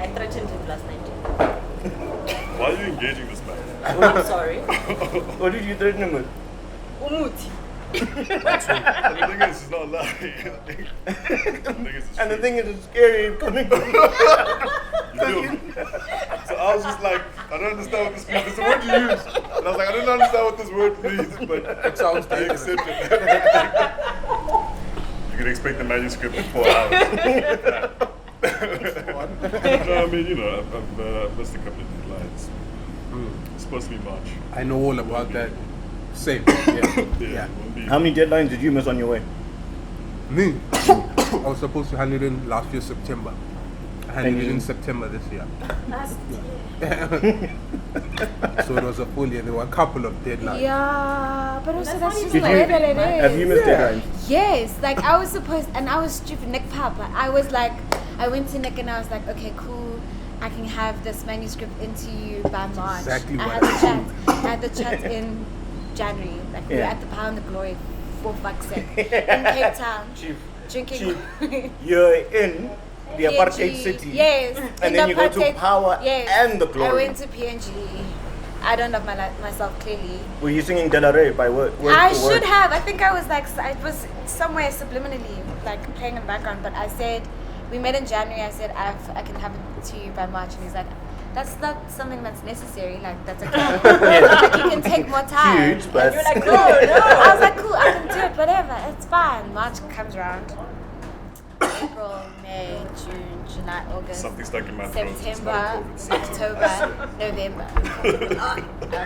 I threatened him last night. Why are you engaging this man? I'm sorry. What did you threaten him with? Umuti. The thing is, he's not lying. And the thing is, it's scary coming from So I was just like, I don't understand what this means. It's a word you use. And I was like, I don't understand what this word means, but It sounds I dangerous. accept it. You can expect the manuscript in 4 hours. No, I mean, you know, I've missed a couple of deadlines. It's supposed to be March. I know all about that. Same. Yeah. How many deadlines did you miss on your way? Me. I was supposed to hand it in last year September. I handed it in September this year. Last So it was a full year. There were a couple of deadlines. Yeah, but also that's just the Did way you? that it is. Have you missed deadlines? Yes, like I was supposed, and I was stupid, Nick Papa. I was like, I went to Nick and I was like, okay, cool. I can have this manuscript into you by March. exactly I what had the chat. I had the chat in January. Like we were Yeah. at the Pound of Glory, for fuck's sake, in Cape Town, Chief, drinking. you're in the apartheid PNG. city. Yes. And in then the you go to apartheid- Power yes. and the Glory. I went to PNG. I don't love myself clearly. Were you singing De La Rey by word I for should word? have. I think I was like, I was somewhere subliminally like playing in the background. But I said, we met in January. I said, I can have it to you by March. And he's like, that's not something that's necessary. Like that's okay. Like you can take more time. Huge, but You're like, no, no. I was like, cool. I can do it. Whatever. It's fine. March comes around. April, May, June, July, August, Something stuck in my throat. It's September, not COVID. October, November. I was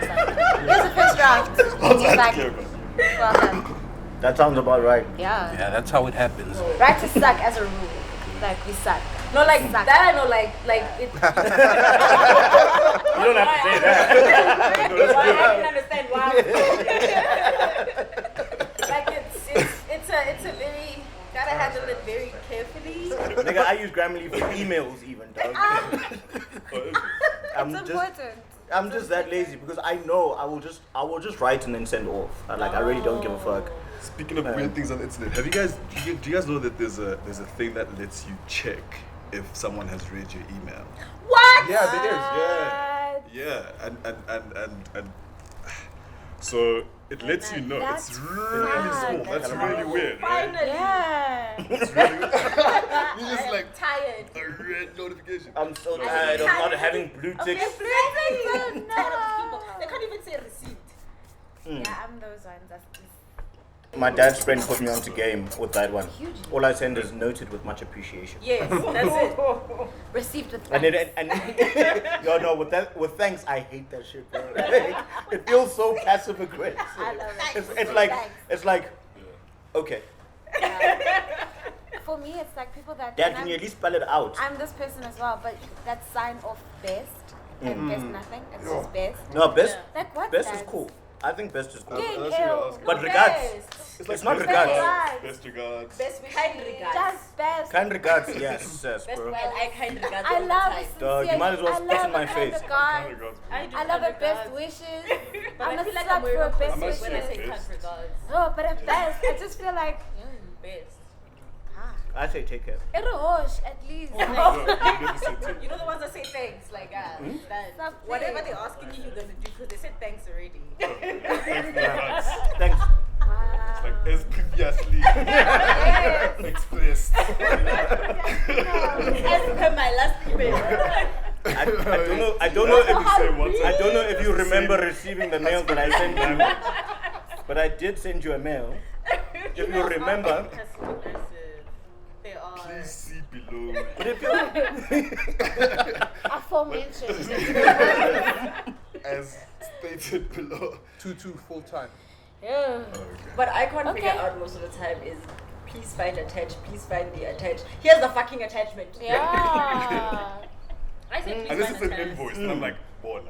like, here's the first draft. How's He's that like, together? welcome. that sounds about right. Yeah. Yeah, that's how it happens. Writers suck as a rule. Like we suck. No, like Suck. that. I know, like it. You don't have to say that. Why I can understand why. Like it's a very gotta handle it very carefully. Nigga, I use Grammarly for emails even, dog. I'm just that lazy because I know I will just write and then send off. Like I really don't give a fuck. Speaking of weird things on the internet, do you guys know that there's a thing that lets you check if someone has read your email? What? Yeah, there is. Yeah, and so it lets you know. That's It's really small. That's really weird, right? Finally. Yeah. It's really weird. You just I'm like tired. a red notification. I'm so tired of not having blue ticks. Tired of these people. They can't even say receipt. Yeah, I'm those ones. That's My dad's friend put me onto game with that one. All I send is noted with much appreciation. Yes, that's it. received with And thanks. yo, no, with thanks, I hate that shit, bro. It feels so passive aggressive. I love it. It's like, okay, For me, it's like people that. Dad, and can I'm- you at least spell it out? I'm this person as well, but that sign off best and best nothing. It's just best. No, best Like what? best is Dad? cool. I think best is cool. Gang, That's what I ew. was asking. But regards, it's not regards. regards. Best regards. Best kind regards. Just best. Kind regards, yes, Best bro. I like kind regards. I all the love time. it. Dog, you might as well I spit in love my a kind face. regards. Kind regards. I do I love kind it. Best regards. wishes. But I'm I a feel like slut I'm for a wearing best I must when I wishes. say best. kind regards. No, but at best, I just feel like Best. I say take care. Erohosh at least. No, you never said take. You know the ones that say thanks, like that. Stop Whatever saying. they're asking you, you're gonna do because they said thanks already. Thanks. It's like as previously expressed. As per my last email. I don't know Say I don't know if you remember receiving the mail that I sent you, but I did send you a mail. If you Emails are remember, passive aggressive. They are. Please see below. but if you Aforementioned. As stated below. 2-2 full time. Yeah. Okay. But I can't figure Okay. out most of the time is please find attached, please find the attached. Here's the fucking attachment. Yeah. I say please And this find is an attached. invoice, and I'm like, Bola.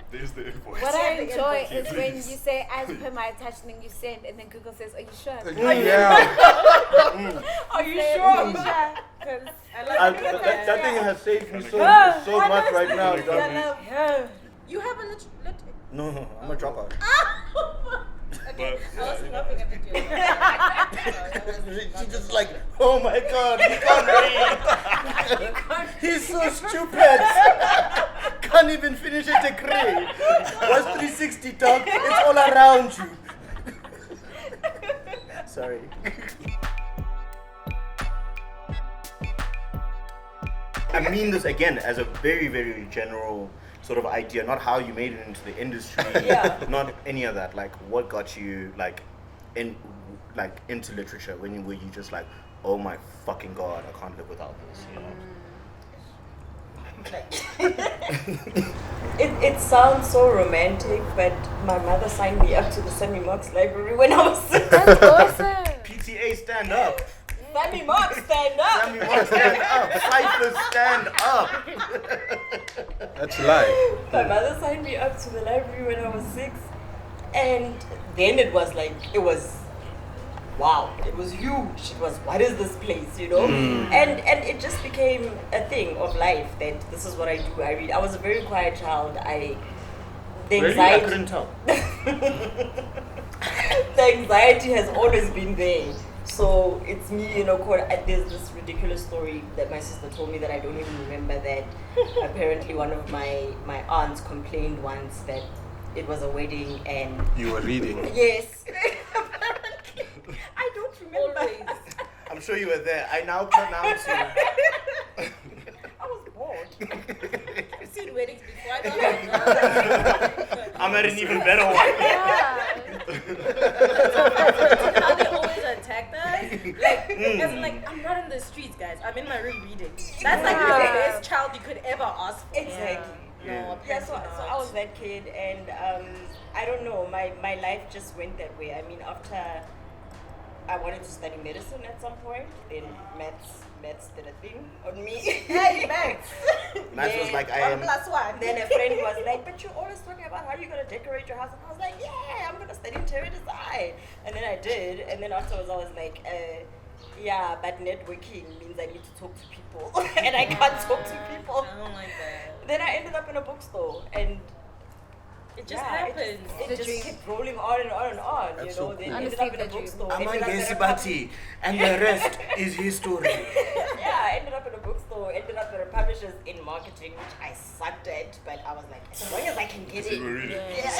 There's the invoice. What I the enjoy invoice. is when you say as per my attachment you send and then Google says, are you sure? Yeah. Are you Say, sure? "Are you sure?" 'Cause that thing has saved me so Yeah. much right now, I dog. love- You have a No, I'm a dropout. a But I was laughing at the joke. She's just like, oh my god, he can't read. He's so stupid. Can't even finish a degree. What's 360, dog? It's all around you. Sorry. I mean this again as a very, very general sort of idea, not how you made it into the industry, not any of that. Like, what got you into literature? When were you just like, oh my fucking god, I can't live without this, you know? It sounds so romantic, but my mother signed me up to the Sammy Marks library when I was 6. That's awesome. PTA stand up. Sammy Marks, stand up! Sammy Marks stand up. Cyphers stand up. That's life. My mother signed me up to the library when I was 6, and then it was wow, it was huge. It was, what is this place, you know? And it just became a thing of life that this is what I do. I read. I was a very quiet child. The Really? I couldn't tell. the anxiety has always been there. So it's me, you know, there's this ridiculous story that my sister told me that I don't even remember, that apparently one of my aunts complained once that it was a wedding and... You were reading. Yes. Apparently. I don't remember. Always. I'm sure you were there. I now pronounce you. I was bored. I've seen weddings before. I know. I'm at an even better one. How they always attacked us. Like, as in, like, I'm not in the streets, guys. I'm in my room reading. That's like the best child you could ever ask for. Exactly. No, Yeah, apparently so not. I was that kid, and I don't know, my life just went that way. I mean, after I wanted to study medicine at some point, then maths did a thing on me. Hey, maths. Maths was like, I am. 1+1. Then a friend was like, but you're always talking about how you're going to decorate your house. And I was like, yeah, I'm going to study interior design. And then I did. And then afterwards I was like, yeah, but networking means I need to talk to people. And I can't talk to people. I don't like that. Then I ended up in a bookstore. And It just yeah, happened. It The just dream. kept rolling on and on and on. That's you so know, then cool. ended up Honestly, in a the dream. bookstore. I'm on ended up in a Gesibati, and the rest is history. Yeah, I ended up in a bookstore, ended up at a publisher's in marketing, which I sucked at, but I was like, as long as I can get you were in. reading. Yeah, I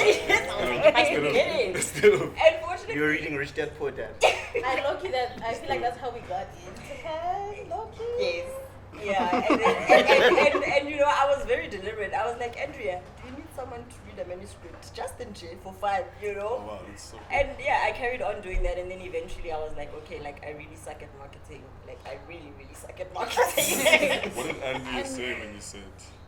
was like, if I can get in. Still. Unfortunately, You're reading Rich Dad Poor Dad. I low-key that I feel like that's how we got into her. Low-key. yes. Yeah, and you know, I was very deliberate. I was like, Andrea, do you need someone to read a manuscript just in jail for fun, you know? Oh wow, that's so cool. And yeah, I carried on doing that, and then eventually I was like, okay, like I really suck at marketing. Like I really, really suck at marketing. What did Andrea say when you said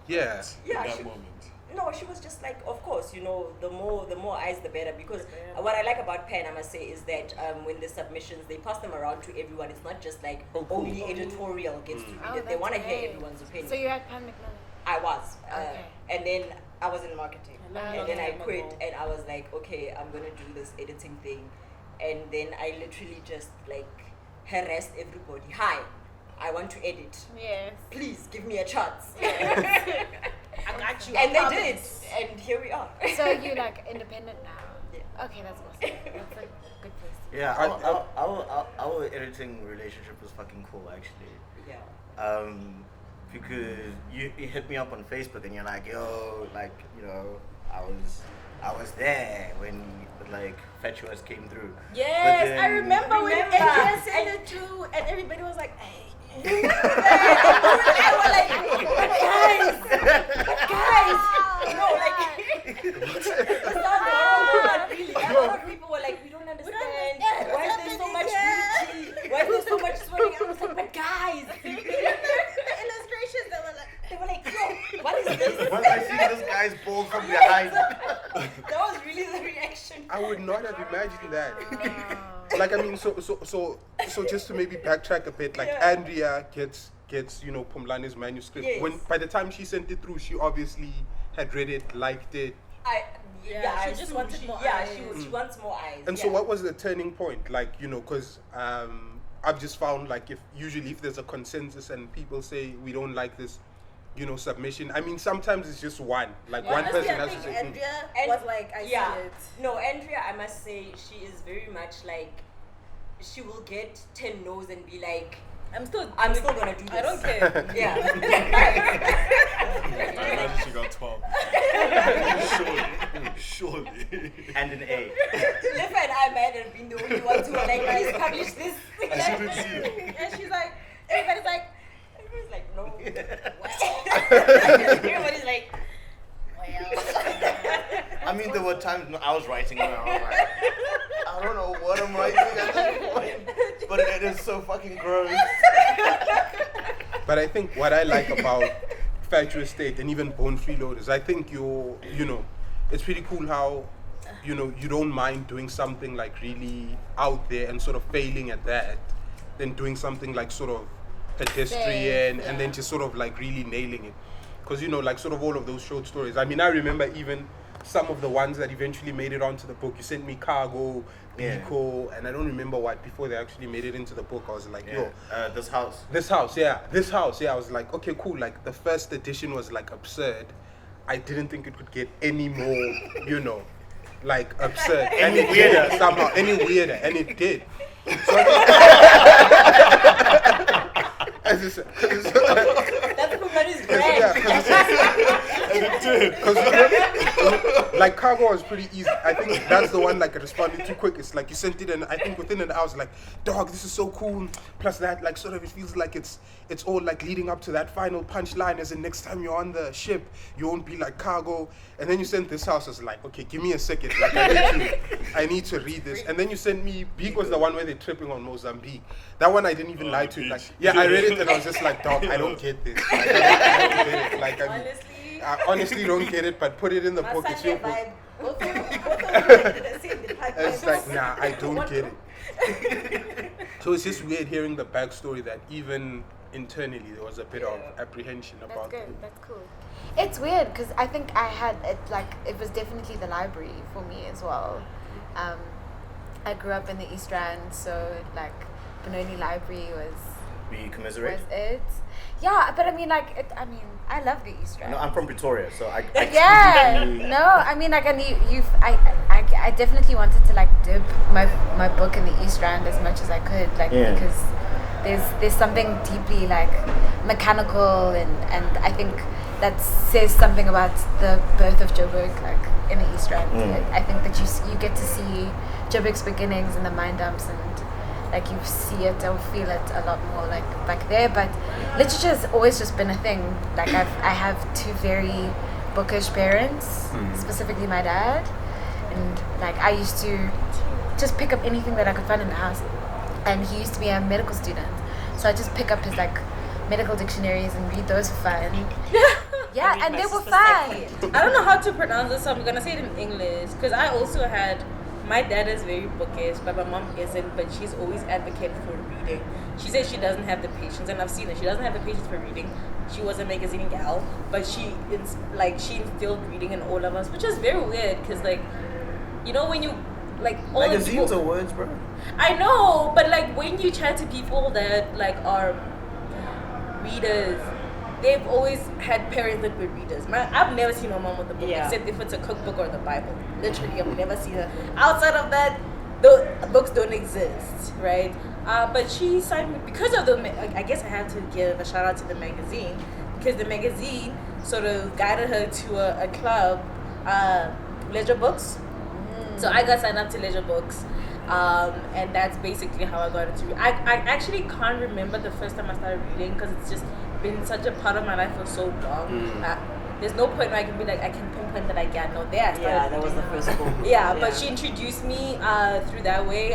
Yeah. Yeah, in that she- moment? No, she was just like, of course, you know, the more eyes, the better. Because what I like about Pen, I must say, is that when the submissions, they pass them around to everyone. It's not just like Oh, cool. only editorial gets to read Oh, it. They that's want to hear great. everyone's opinion. So you had Pan McMillan. I was. Okay. And then I was in marketing. learned And then I long quit, ago. and I was like, okay, I'm going to do this editing thing. And then I literally just like harassed everybody. Hi, I want to edit. Yes. Please give me a chance. I got you. And I they promise. did. And here we are. So you're like independent now. Yeah. Okay, that's awesome. That's a good place to be. Yeah, our editing relationship was fucking cool, actually. Yeah. Because you hit me up on Facebook and you're like, yo, like, you know, I was there when like Fatuous came through. Yes, But I then- remember when Remember. Andrea sent it through, and everybody was like, "Hey." Guys, no, like it's not horrible, but really, a lot of people were like, we don't understand. Why is there so much beauty? Why is there so much swearing? I was like, but guys, The illustrations that were like, they were like, yo, what is this? Once I see this guy's balls from behind. That was really the reaction. I would not have imagined that. Like, I mean, so just to maybe backtrack a bit, like Yeah. Andrea gets you know Phumlani's manuscript. Yes. When by the time she sent it through, she obviously had read it, liked it. Yeah, she I just assume wanted more Yeah, eyes. she wants more eyes. And yeah. so, what was the turning point? Like, you know, because I've just found like if there's a consensus and people say we don't like this, submission. I mean, sometimes it's just one. Like Well, one honestly, person I has to think say. Andrea And- was like, I yeah. see it. No, Andrea, I must say, she is very much like, she will get 10 no's and be like, I'm still gonna do this. I don't care. Yeah. She got 12. Surely. And an A. Lifa and I might have been the only ones who were like, please publish this. I shouldn't see it. And she's like, everybody's like, No. well. Everybody's like, I mean, there were times when I was writing and I was like, I don't know what I'm writing at this point, but it is so fucking gross. But I think what I like about Factory State and even Bone Freeloaders, I think it's pretty cool how, you don't mind doing something like really out there and sort of failing at that, than doing something like sort of pedestrian and then just sort of like really nailing it. Because, like sort of all of those short stories. I mean, I remember even some of the ones that eventually made it onto the book. You sent me Cargo, Biko, and I don't remember what before they actually made it into the book. I was like, This house. This house. I was like, okay, cool. Like the first edition was like absurd. I didn't think it could get any more, like absurd. Any weirder somehow, any weirder, and it did. So that's Phumlani's brand. Because like Cargo was pretty easy. I think that's the one like I responded too quick. It's like you sent it and I think within an hour I was like, dog, this is so cool. Plus that like sort of it feels like it's all like leading up to that final punchline, as in next time you're on the ship you won't be like Cargo. And then you sent this house. I was like, okay, give me a second. Like I need to read this. And then you sent me Beak was the one where they're tripping on Mozambique. That one I didn't even lie to. Like I read it and I was just like, dog, I don't get this. Like, I don't get it. Like I honestly don't get it, but put it in the book. It's your book. It's like, nah, I don't get it. So it's just weird hearing the backstory that even internally there was a bit of apprehension about That's good. it. That's cool. It's weird because I think I had it it was definitely the library for me as well. I grew up in the East Rand, so like Benoni Library was We commiserate. it. Yeah, but I mean I love the East Rand. No, I'm from Pretoria, so I Yeah, no, I mean like I definitely wanted to like dip my book in the East Rand as much as I could, like because there's something deeply like mechanical and I think that says something about the birth of Joburg like in the East Rand. I think that you get to see Joburg's beginnings in the mine dumps and like you see it or feel it a lot more like back there, but literature has always just been a thing. Like I have two very bookish parents, specifically my dad, and like I used to just pick up anything that I could find in the house, and he used to be a medical student, so I just pick up his like medical dictionaries and read those for fun. Yeah, and they were fun. I don't know how to pronounce this, so I'm gonna say it in English because I also had. My dad is very bookish, but my mom isn't. But she's always advocated for reading. She says she doesn't have the patience, and I've seen it. She doesn't have the patience for reading. She was a magazine gal, but she instilled reading in all of us, which is very weird because when you like all magazines the are words, bro. I know, but like when you chat to people that like are readers, they've always had parents that were readers. I've never seen my mom with a book except if it's a cookbook or the Bible. Literally, I've never seen her. Outside of that, the books don't exist, right? But she signed me because of I guess I have to give a shout out to the magazine because the magazine sort of guided her to a club, Leisure Books. So I got signed up to Leisure Books. And that's basically how I got into reading. I actually can't remember the first time I started reading because it's just been such a part of my life for so long. There's no point where I can be like, I can pinpoint that I get no there. That was the first book. Yeah, but she introduced me through that way.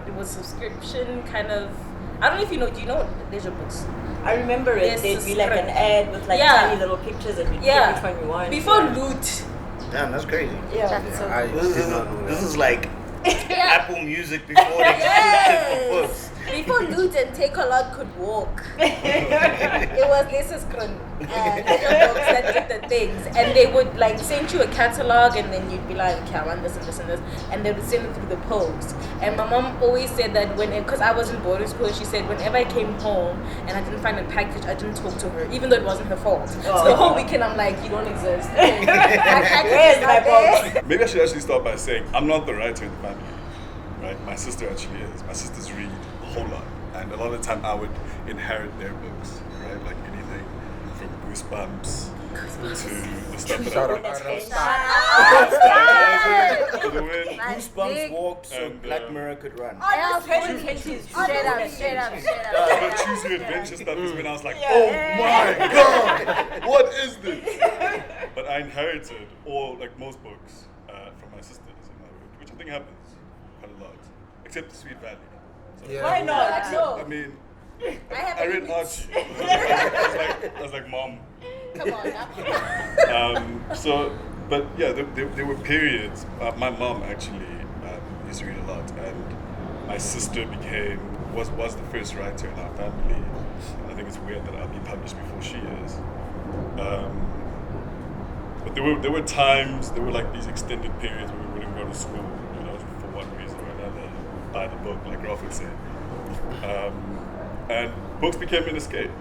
It was subscription kind of. I don't know if you know. Do you know Leisure Books? I remember it. Yes, They'd be like an ad with like tiny little pictures and we'd pick which one we want. Before Loot. Damn, that's crazy. Yeah. That's so I cool. did not know This that. is like Apple Music before they subscription for books. Before Loot and Take a Lot could walk. It was this is different books that did the things, and they would like send you a catalog, and then you'd be like, okay, I want this and this and this, and they would send it through the post. And my mom always said that because I was in boarding school, she said whenever I came home and I didn't find a package, I didn't talk to her, even though it wasn't her fault. So the whole weekend I'm like, you don't exist. Where's my box? Maybe I should actually start by saying I'm not the writer in the family, right? My sister actually is. My sisters read a whole lot, and a lot of the time I would inherit their books, right? Like anything from Goosebumps to the stuff that Shout I out wrote. to To the Wind. Goosebumps walked so And, Black Mirror could run. Straight up. The Choose Your Adventure stuff is when I was like, Yeah. oh my god, what is this? But I inherited all, like most books from my sisters, which I think happens quite a lot, except the Sweet Valley. So, Yeah. Why not? I mean, I have I read Archie. I was like, Mom. Come on now. But yeah, there were periods. My mom actually used to read a lot, and my sister was the first writer in our family. And I think it's weird that I'll be published before she is. But there were times, there were like these extended periods where we wouldn't go to school, for one reason or another, buy the book, like Ralph would say. And books became an escape,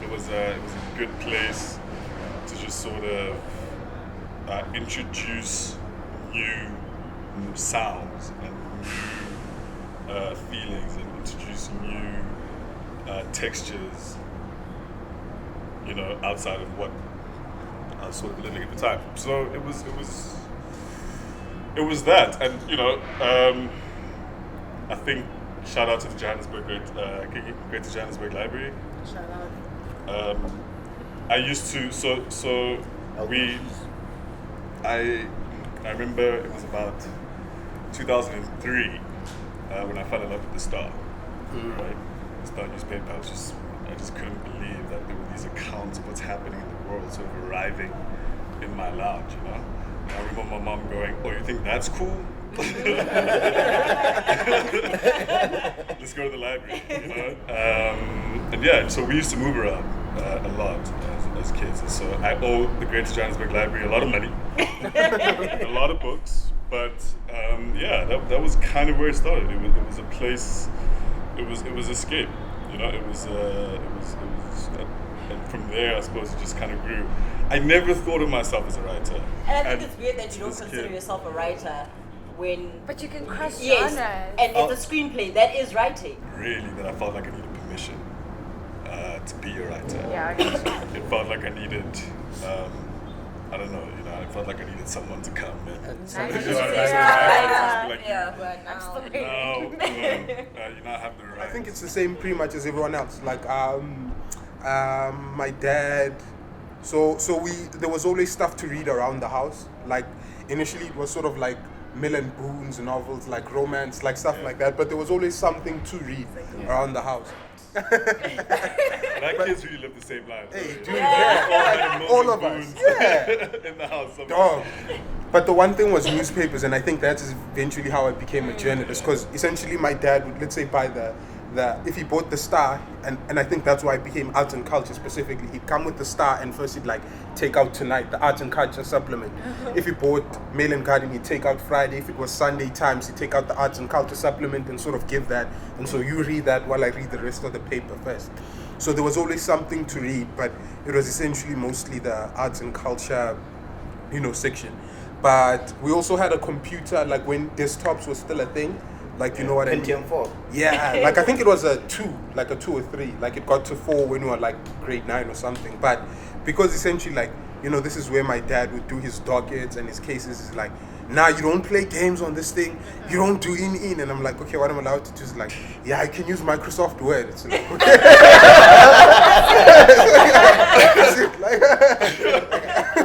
It was a good place to just sort of introduce new sounds and new feelings, and introduce new textures, outside of what I was sort of living at the time. So it was that, and I think shout out to the Johannesburg Greater Johannesburg Library. Shout out. I used to I remember it was about 2003 when I fell in love with the Star. Right, the Star newspaper. I just couldn't believe that there were these accounts of what's happening in the world sort of arriving in my lounge. I remember my mom going, "Oh, you think that's cool? Let's go to the library." And yeah, so we used to move around a lot as kids, and so I owe the Greater Johannesburg Library a lot of money, a lot of books, but yeah, that was kind of where it started. It was a place. It was escape, It was and from there, I suppose it just kind of grew. I never thought of myself as a writer. And I think it's weird that you don't consider yourself a writer when. But you can cross Yes, genres. and it's a screenplay. That is writing. Really, that I felt like I needed permission to be a writer. Yeah, I get you. It felt like I needed, I don't know, I felt like I needed someone to come and But now, you now have the right. I think it's the same pretty much as everyone else. Like my dad. So there was always stuff to read around the house. Like initially it was sort of like Millen Boon's novels, like romance, like stuff like that. But there was always something to read around the house. Black kids really live the same life. Hey, dude, yeah. All of us. Yeah. In the house. Dog. But the one thing was newspapers, and I think that is eventually how I became a journalist. Because essentially, my dad would, let's say, buy if he bought the Star, and I think that's why I became arts and culture specifically. He'd come with the Star, and first he'd like take out Tonight, the arts and culture supplement. If he bought Mail and Guardian, he'd take out Friday. If it was Sunday Times, he'd take out the arts and culture supplement and sort of give that. And so you read that while I read the rest of the paper first. So there was always something to read, but it was essentially mostly the arts and culture, section. But we also had a computer, like when desktops was still a thing. Like, you know what I mean? Pentium 4. Yeah, like I think it was a 2 or 3. Like it got to 4 when we were like grade 9 or something. But because essentially, like, this is where my dad would do his dockets and his cases. Is like, nah, you don't play games on this thing. You don't do in. And I'm like, okay, what I'm allowed to do is like, yeah, I can use Microsoft Word. It's like, okay.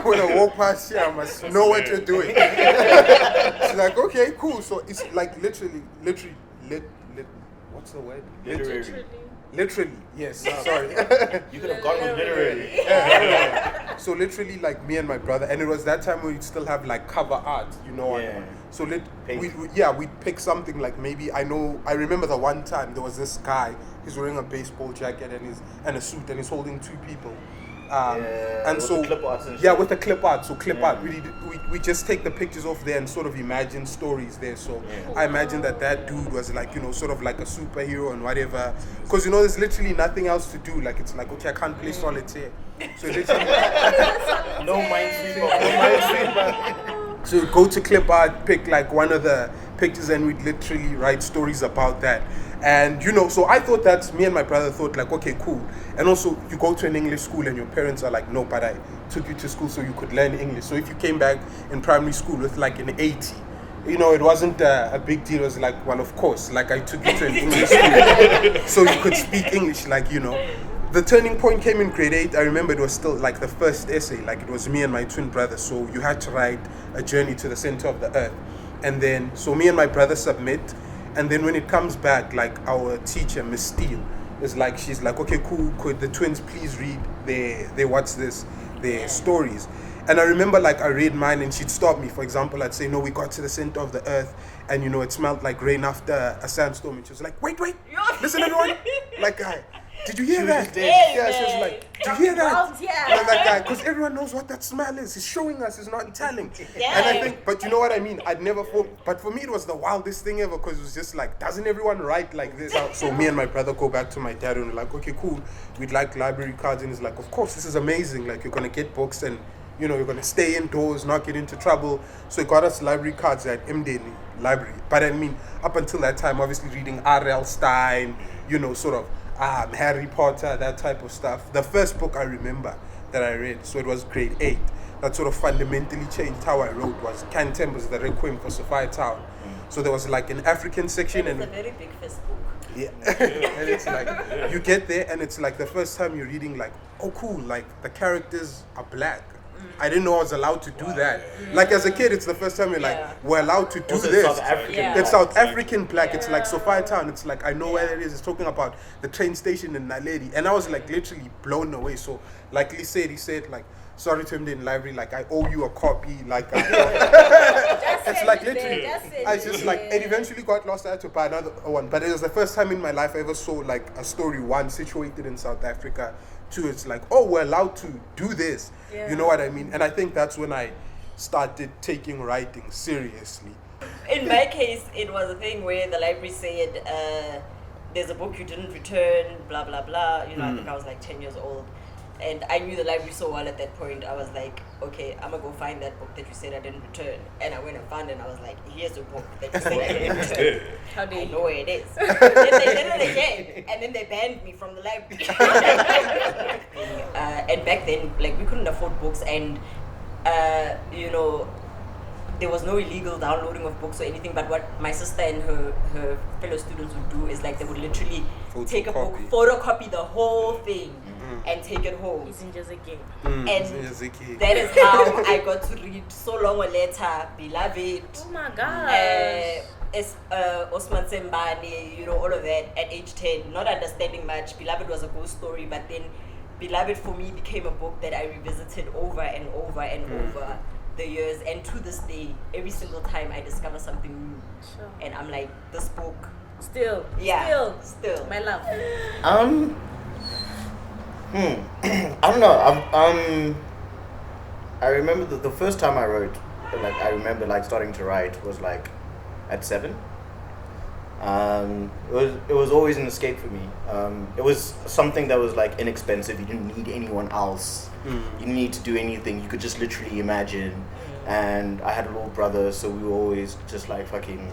When I walk past here, I must know what you're doing. She's like, okay, cool. So it's like literally, what's the word? Literary. Literally, yes. Sorry. You could have gone with literary. So literally, like me and my brother, and it was that time we'd still have like cover art, you know. Yeah. So we'd pick something like maybe I remember the one time there was this guy. He's wearing a baseball jacket and a suit, and he's holding two people. And with so the clip art and yeah, shit. with the clip art. So clip art, we just take the pictures off there and sort of imagine stories there. So I imagine that dude was like, you know, sort of like a superhero and whatever. Because you know, there's literally nothing else to do. Like it's like, okay, I can't play solitaire. So literally, No minesweeper. so we'd go to clip art, pick like one of the pictures, and we'd literally write stories about that. And you know, so I thought that me and my brother thought like, okay, cool. And also, you go to an English school and your parents are like, no, but I took you to school so you could learn English. So if you came back in primary school with like an 80, you know, it wasn't a big deal. It was like, well, of course, like I took you to an English school so you could speak English, like, you know. The turning point came in grade 8. I remember it was still like the first essay, like it was me and my twin brother. So you had to write a journey to the center of the earth. And then, so me and my brother submit. And then when it comes back, like our teacher, Miss Steele, is like, she's like, okay, cool, could the twins please read their stories? And I remember like I read mine and she'd stop me. For example, I'd say, no, we got to the center of the earth and you know, it smelled like rain after a sandstorm. And she was like, wait, listen everyone. Like, did you hear that? Yeah, she was like, did you hear that? Like that guy, because everyone knows what that smell is. He's showing us, he's not telling. And I think, but you know what I mean? I'd never thought, but for me it was the wildest thing ever because it was just like, doesn't everyone write like this? So me and my brother go back to my dad and we're like, okay, cool. We'd like library cards. And he's like, of course, this is amazing. Like, you're going to get books and, you know, you're going to stay indoors, not get into trouble. So he got us library cards at Mdeni Library. But I mean, up until that time, obviously reading R.L. Stein, you know, sort of Harry Potter, that type of stuff. The first book I remember that I read, so it was grade 8, that sort of fundamentally changed how I wrote was Can Tembo's The Requiem for Sophia Town. So there was like an African section. It's a very big first book. Yeah, and it's like, you get there and it's like the first time you're reading like, oh cool, like the characters are black. I didn't know I was allowed to do that. Like as a kid, it's the first time you're like, we're allowed to do Also, this. South African It's South African black. It's like Sophia Town. It's like, I know where it is. It's talking about the train station in Naledi. And I was like literally blown away. So like he said like, sorry to him in library, like I owe you a copy. Like it's like literally, I just like, it eventually got lost. I had to buy another one. But it was the first time in my life I ever saw like a story, one situated in South Africa. Two, it's like, oh, we're allowed to do this. You know what I mean? And I think that's when I started taking writing seriously. In my case, it was a thing where the library said, there's a book you didn't return, blah, blah, blah. You know, I think I was like 10 years old. And I knew the library so well at that point. I was like, okay, I'm going to go find that book that you said I didn't return. And I went and found it and I was like, here's the book that you said I didn't return. How do I you know where it is. Then they did it again. And then they banned me from the library. And back then, like, we couldn't afford books. And, you know, there was no illegal downloading of books or anything. But what my sister and her fellow students would do is, like, they would literally take a book, photocopy the whole thing. And take it home. It's in just a game. And that is how I got to read So Long or Later, Beloved. Oh my gosh. Osman Sembane, you know, all of that at age 10. Not understanding much. Beloved was a ghost story, but then Beloved for me became a book that I revisited over and over and over the years. And to this day, every single time I discover something new. Sure. And I'm like, this book. Still. My love. I don't know. I remember the first time I wrote, like I remember like starting to write was like at 7. It was always an escape for me. It was something that was like inexpensive. You didn't need anyone else. You didn't need to do anything. You could just literally imagine. And I had a little brother, so we were always just like fucking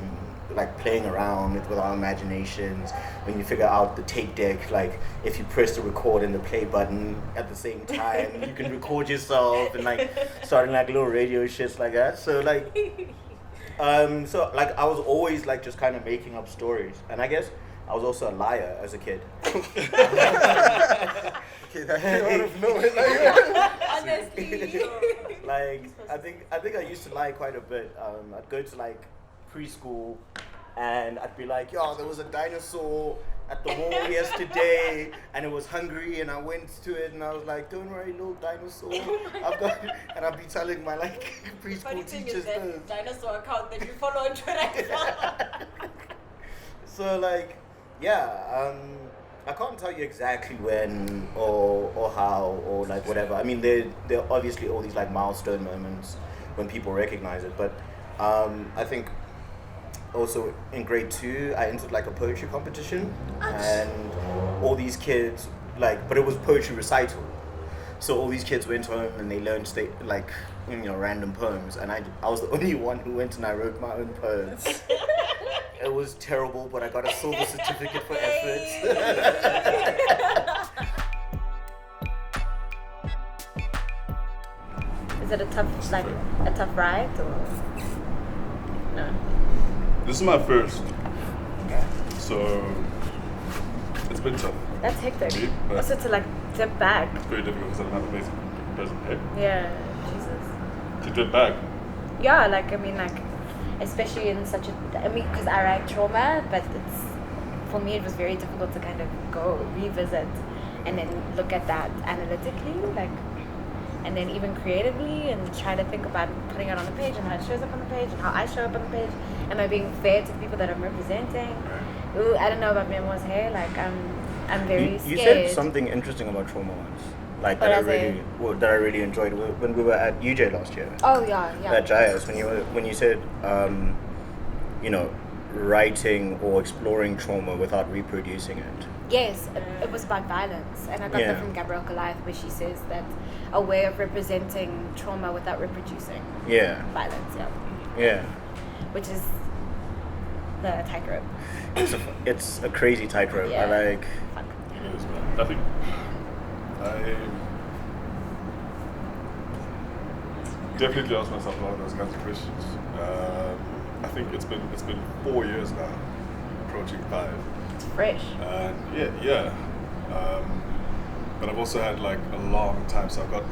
like playing around with our imaginations. When you figure out the tape deck, like if you press the record and the play button at the same time, you can record yourself and like starting like little radio shits like that. So like so like I was always like just kind of making up stories, and I guess I was also a liar as a kid. Okay, that came out of nowhere. Honestly. Like I think I used to lie quite a bit. I'd go to like preschool and I'd be like, yo, there was a dinosaur at the mall yesterday, and it was hungry, and I went to it, and I was like, don't worry, little dinosaur, I've got, and I'd be telling my like Funny preschool thing teachers is that this. dinosaur account that you follow on Twitter. So like, yeah, I can't tell you exactly when or how or like whatever. I mean, there are obviously all these like milestone moments when people recognize it, but I think also in grade 2 I entered like a poetry competition, and all these kids like, but it was poetry recital. So all these kids went home and they learned random poems, and I was the only one who went and I wrote my own poems. It was terrible, but I got a silver certificate for effort. Is it a tough ride or no? This is my first, so it's been tough. That's hectic. For me, but Also to like dip back. it's very difficult because I don't have a basic present here. Yeah, Jesus. To dip back. Yeah, like I mean, like especially in such a. I mean, because I write trauma, but for me it was very difficult to kind of go revisit and then look at that analytically, like, and then even creatively, and try to think about putting it on the page and how it shows up on the page and how I show up on the page. Am I being fair to the people that I'm representing? Ooh, I don't know about memoirs here. Like I'm very scared. You said something interesting about trauma once, like that I really enjoyed when we were at UJ last year. Oh yeah. At Jayas, when you said, writing or exploring trauma without reproducing it. Yes, it was about violence, and I got that from Gabrielle Goliath, where she says that a way of representing trauma without reproducing violence. Yeah. Which is the tightrope. It's a crazy tightrope. Yeah. I like. Fuck. It is, man. I think I definitely ask myself a lot of those kinds of questions. I think it's been 4 years now, approaching 5. It's fresh. Yeah. But I've also had like a long time, so I've got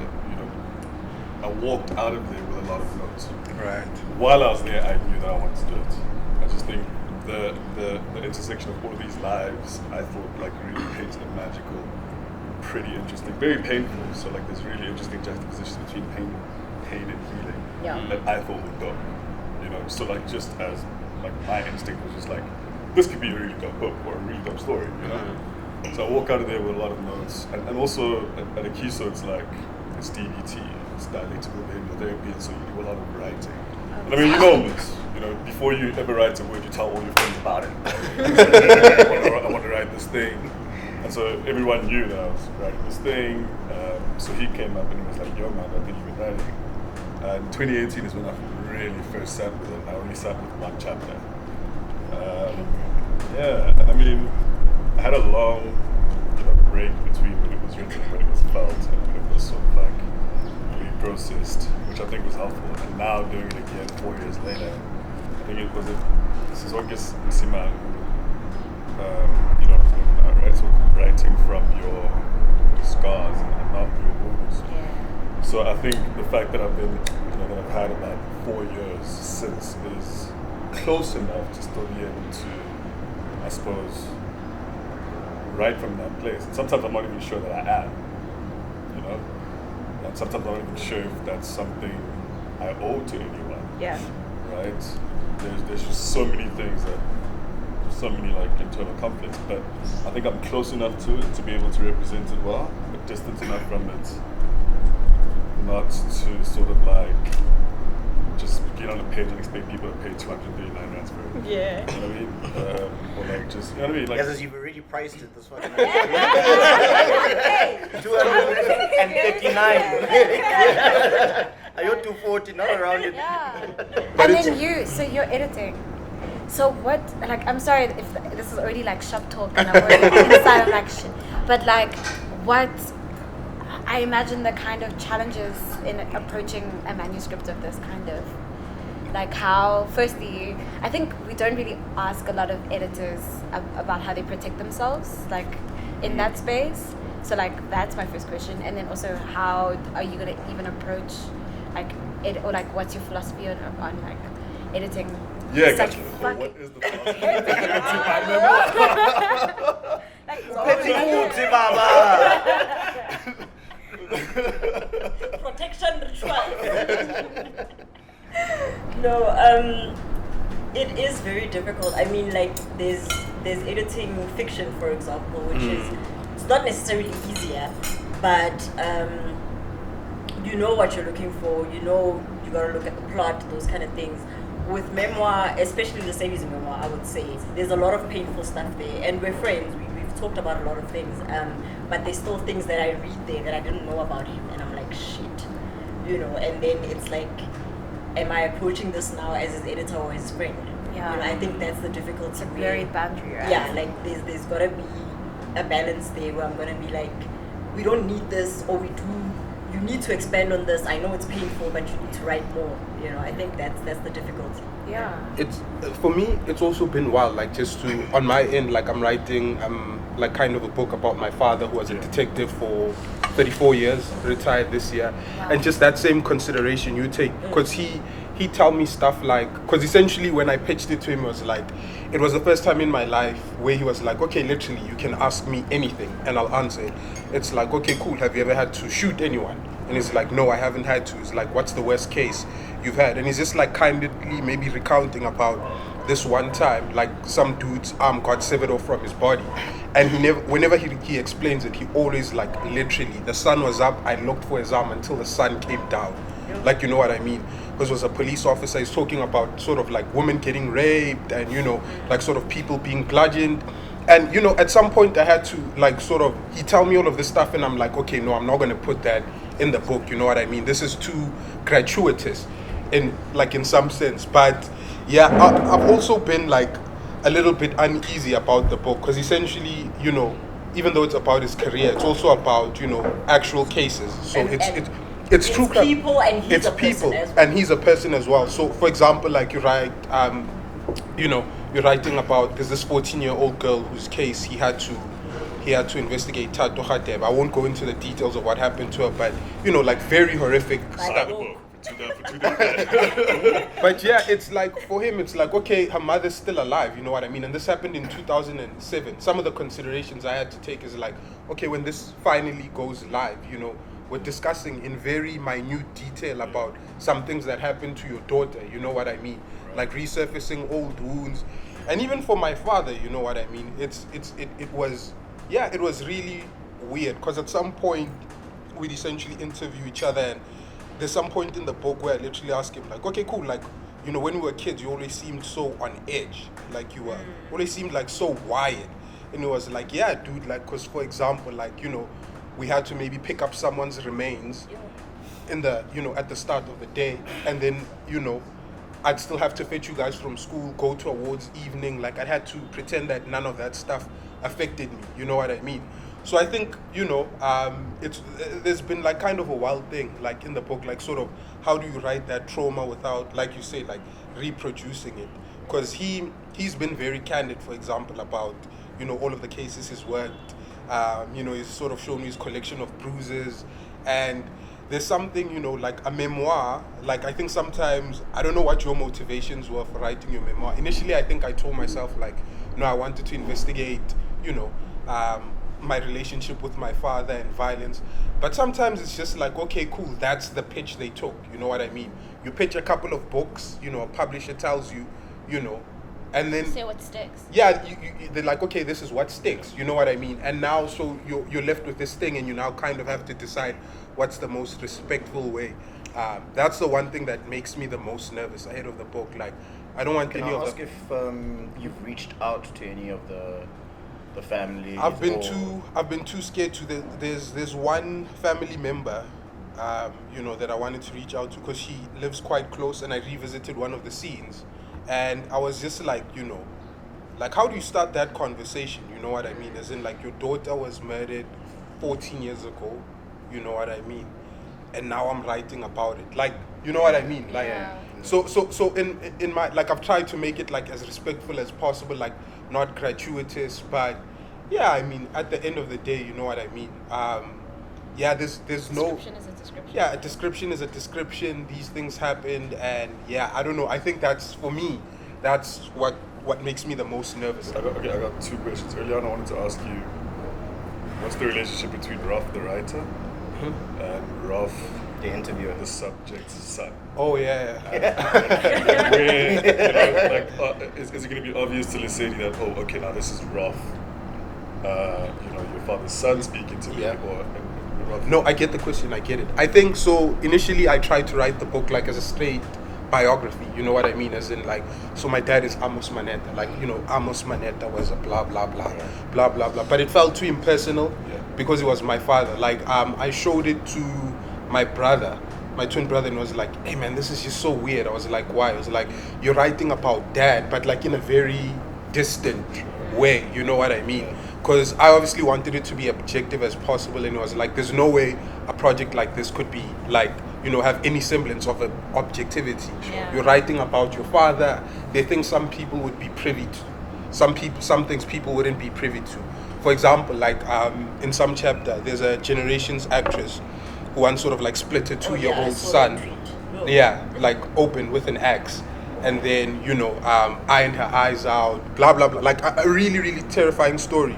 I walked out of there with a lot of notes. Right. While I was there, I knew that I wanted to do it. I just think the intersection of all of these lives, I thought like really painted a magical, pretty interesting, very painful. So like there's really interesting juxtapositions between pain and healing that I thought would go. So like just as like my instinct was just like, this could be a really dope book or a really dope story, So I walk out of there with a lot of notes, and also at Akiso it's like it's DBT, it's dialectical behavioral therapy, and so you do a lot of writing. And I mean, you know this, before you ever write a word, you tell all your friends about it. I want to write this thing, and so everyone knew that I was writing this thing. So he came up and he was like, "Yo, man, I think you've been writing." And 2018 is when I really first sat with it. I only sat with one chapter. And I mean, I had a long break between when it was written and when it was felt and when it was sort of like reprocessed, which I think was helpful. And now doing it again 4 years later, I think it was this is August Simang, right? So writing from your scars and not your wounds. Yeah. So I think the fact that I've been, that I've had about 4 years since is close enough to still be able to, I suppose, write from that place. And sometimes I'm not even sure that I am, and sometimes I'm not even sure if that's something I owe to anyone. Yeah. Right? There's just so many things so many like internal conflicts, but I think I'm close enough to it to be able to represent it well, but distant enough from it not to sort of like just get on a page and expect people to pay 239 rands for it. Yeah. You know what I mean? Or like just, you know what I mean? Like, Because you've already priced it this fucking Hey. 259. Are you 240? Not around it. Yeah. And then you're editing. So what, like, I'm sorry if this is already like shop talk and I'm already inside of like shit, but like, what, I imagine the kind of challenges in approaching a manuscript of this kind of, like how, firstly, I think we don't really ask a lot of editors about how they protect themselves, like, in that space. So like, that's my first question. And then also, how are you gonna even approach, like, or like, what's your philosophy on like, editing. Yeah, Such gotcha. fucking- What is the philosophy of my memoir? Petty Kuti, Baba. Protection ritual. No, it is very difficult. I mean, like there's editing fiction, for example, which is it's not necessarily easier, but you know what you're looking for. You know you gotta look at the plot, those kind of things. With memoir, especially the Savvy's memoir, I would say there's a lot of painful stuff there, and we're friends. We've talked about a lot of things, but there's still things that I read there that I didn't know about him, and I'm like, shit, you know. And then it's like, am I approaching this now as his editor or his friend? Yeah. You know, I think that's the difficulty. It's a blurry boundary, right? Yeah, like there's gotta be a balance there where I'm gonna be like, we don't need this, or we do. You need to expand on this. I know it's painful, but you need to write more. You know, I think that's the difficulty. Yeah. It's for me, it's also been wild, like just to on my end, like I'm writing like kind of a book about my father who was a detective for 34 years, retired this year. Wow. And just that same consideration you take, because he tell me stuff like, because essentially when I pitched it to him, it was the first time in my life where he was like, okay, literally you can ask me anything and I'll answer it. It's like, okay, cool, have you ever had to shoot anyone? And he's like, no, I haven't had to. It's like, what's the worst case you've had? And he's just like kindly maybe recounting about this one time, like some dude's arm got severed off from his body. And whenever he explains it, he always like literally, the sun was up, I looked for his arm until the sun came down. Like, you know what I mean? Because it was a police officer, he's talking about sort of like women getting raped and, you know, like sort of people being bludgeoned. And, you know, at some point I had to like sort of, he tell me all of this stuff and I'm like, okay, no, I'm not going to put that in the book, you know what I mean? This is too gratuitous in some sense. But yeah, I've also been like a little bit uneasy about the book because essentially, you know, even though it's about his career, it's also about, you know, actual cases. So it's true. People and he's it's a person people as well. and he's a person as well. So for example, like you write, you know, you're writing about there's this 14-year-old girl whose case he had to investigate Tato Khateb. I won't go into the details of what happened to her, but you know, like very horrific stuff. But yeah, it's like for him, it's like, okay, her mother's still alive, you know what I mean? And this happened in 2007. Some of the considerations I had to take is like, okay, when this finally goes live, you know, we're discussing in very minute detail about some things that happened to your daughter, you know what I mean? Like resurfacing old wounds. And even for my father, you know what I mean? It was really weird because at some point we'd essentially interview each other, and there's some point in the book where I literally ask him like, okay, cool, like, you know, when we were kids, you always seemed so on edge, like you were always seemed like so wired. And it was like, yeah, dude, like, because for example, like, you know, we had to maybe pick up someone's remains in the, you know, at the start of the day, and then, you know, I'd still have to fetch you guys from school, go to awards evening. Like, I had to pretend that none of that stuff affected me, you know what I mean? So I think, you know, there's been like kind of a wild thing, like in the book, like sort of how do you write that trauma without, like you say, like reproducing it? Because he's been very candid, for example, about, you know, all of the cases he's worked. You know, he's sort of shown me his collection of bruises, and there's something, you know, like a memoir, like I think sometimes, I don't know what your motivations were for writing your memoir. Initially, I think I told myself like, no, I wanted to investigate, you know, my relationship with my father and violence. But sometimes it's just like, okay, cool, that's the pitch they took, you know what I mean? You pitch a couple of books, you know, a publisher tells you, you know, and then Say what sticks. yeah, they're like, okay, this is what sticks, you know what I mean? And now, so you're left with this thing, and you now kind of have to decide what's the most respectful way. That's the one thing that makes me the most nervous ahead of the book. Like, I don't want Can any I of ask the... if you've reached out to any of the family? I've been too scared to. There's one family member, you know, that I wanted to reach out to because she lives quite close, and I revisited one of the scenes, and I was just like, you know, like how do you start that conversation? You know what I mean? As in, like, your daughter was murdered 14 years ago. You know what I mean? And now I'm writing about it. Like, you know what I mean? Like, Yeah. so in my, like, I've tried to make it like as respectful as possible, like not gratuitous, but yeah, I mean, at the end of the day, you know what I mean? yeah, there's no. Description is a description. Yeah, a description is a description. These things happened, and yeah, I don't know. I think that's for me. That's what makes me the most nervous. I got two questions. Earlier on, I wanted to ask you, what's the relationship between Rolf the writer and Rolf The interviewer. the subject's son? Oh yeah. Where, is it going to be obvious to Lesedi that, oh, okay, now this is Rolf, your father's son speaking to me, Yeah. or Rolf? No, I get the question. I get it. I think so. Initially, I tried to write the book like as a straight biography. You know what I mean? As in, like, so my dad is Amos Maneta. Like, Amos Maneta was a blah blah blah, blah blah blah. But it felt too impersonal because it was my father. Like, I showed it to my brother, my twin brother, and was like, "Hey man, this is just so weird." I was like, "Why?" I was like, "You're writing about dad, but like in a very distant way." You know what I mean? Because I obviously wanted it to be objective as possible, and it was like, there's no way a project like this could be like, have any semblance of objectivity. Yeah. You're writing about your father. They think some people would be privy to. Some things people wouldn't be privy to. For example, like in some chapter, there's a Generations actress who once sort of like split a 2-year-old son. Yeah, like open with an axe. And then, ironed her eyes out, blah, blah, blah. Like a really, really terrifying story.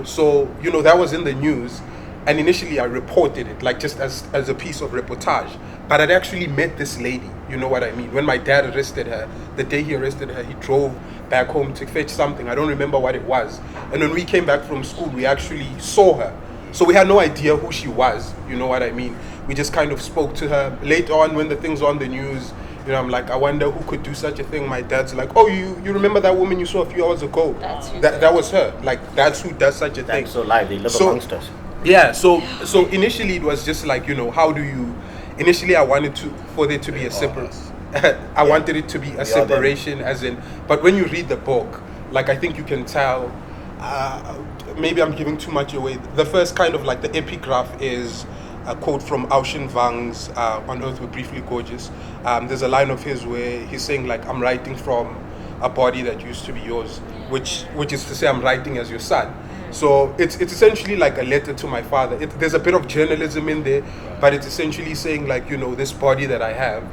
So, that was in the news. And initially I reported it, like just as a piece of reportage. But I'd actually met this lady, you know what I mean? When my dad arrested her, the day he arrested her, he drove back home to fetch something. I don't remember what it was. And when we came back from school, we actually saw her. So we had no idea who she was, you know what I mean? We just kind of spoke to her. Later on, when the thing's on the news, I'm like, I wonder who could do such a thing. My dad's like, oh, you remember that woman you saw a few hours ago? That was her. Like, that's who does such a thing. That's so live. They live amongst us. Yeah, so initially it was just like, how do you... Initially I wanted for there to be a separate... I wanted it to be a separation as in... But when you read the book, like I think you can tell... maybe I'm giving too much away. The first kind of like the epigraph is a quote from Aushin Vang's On Earth We're Briefly Gorgeous. There's a line of his where he's saying like, I'm writing from a body that used to be yours, which is to say I'm writing as your son. So it's essentially like a letter to my father. There's a bit of journalism in there, but it's essentially saying like, this body that I have,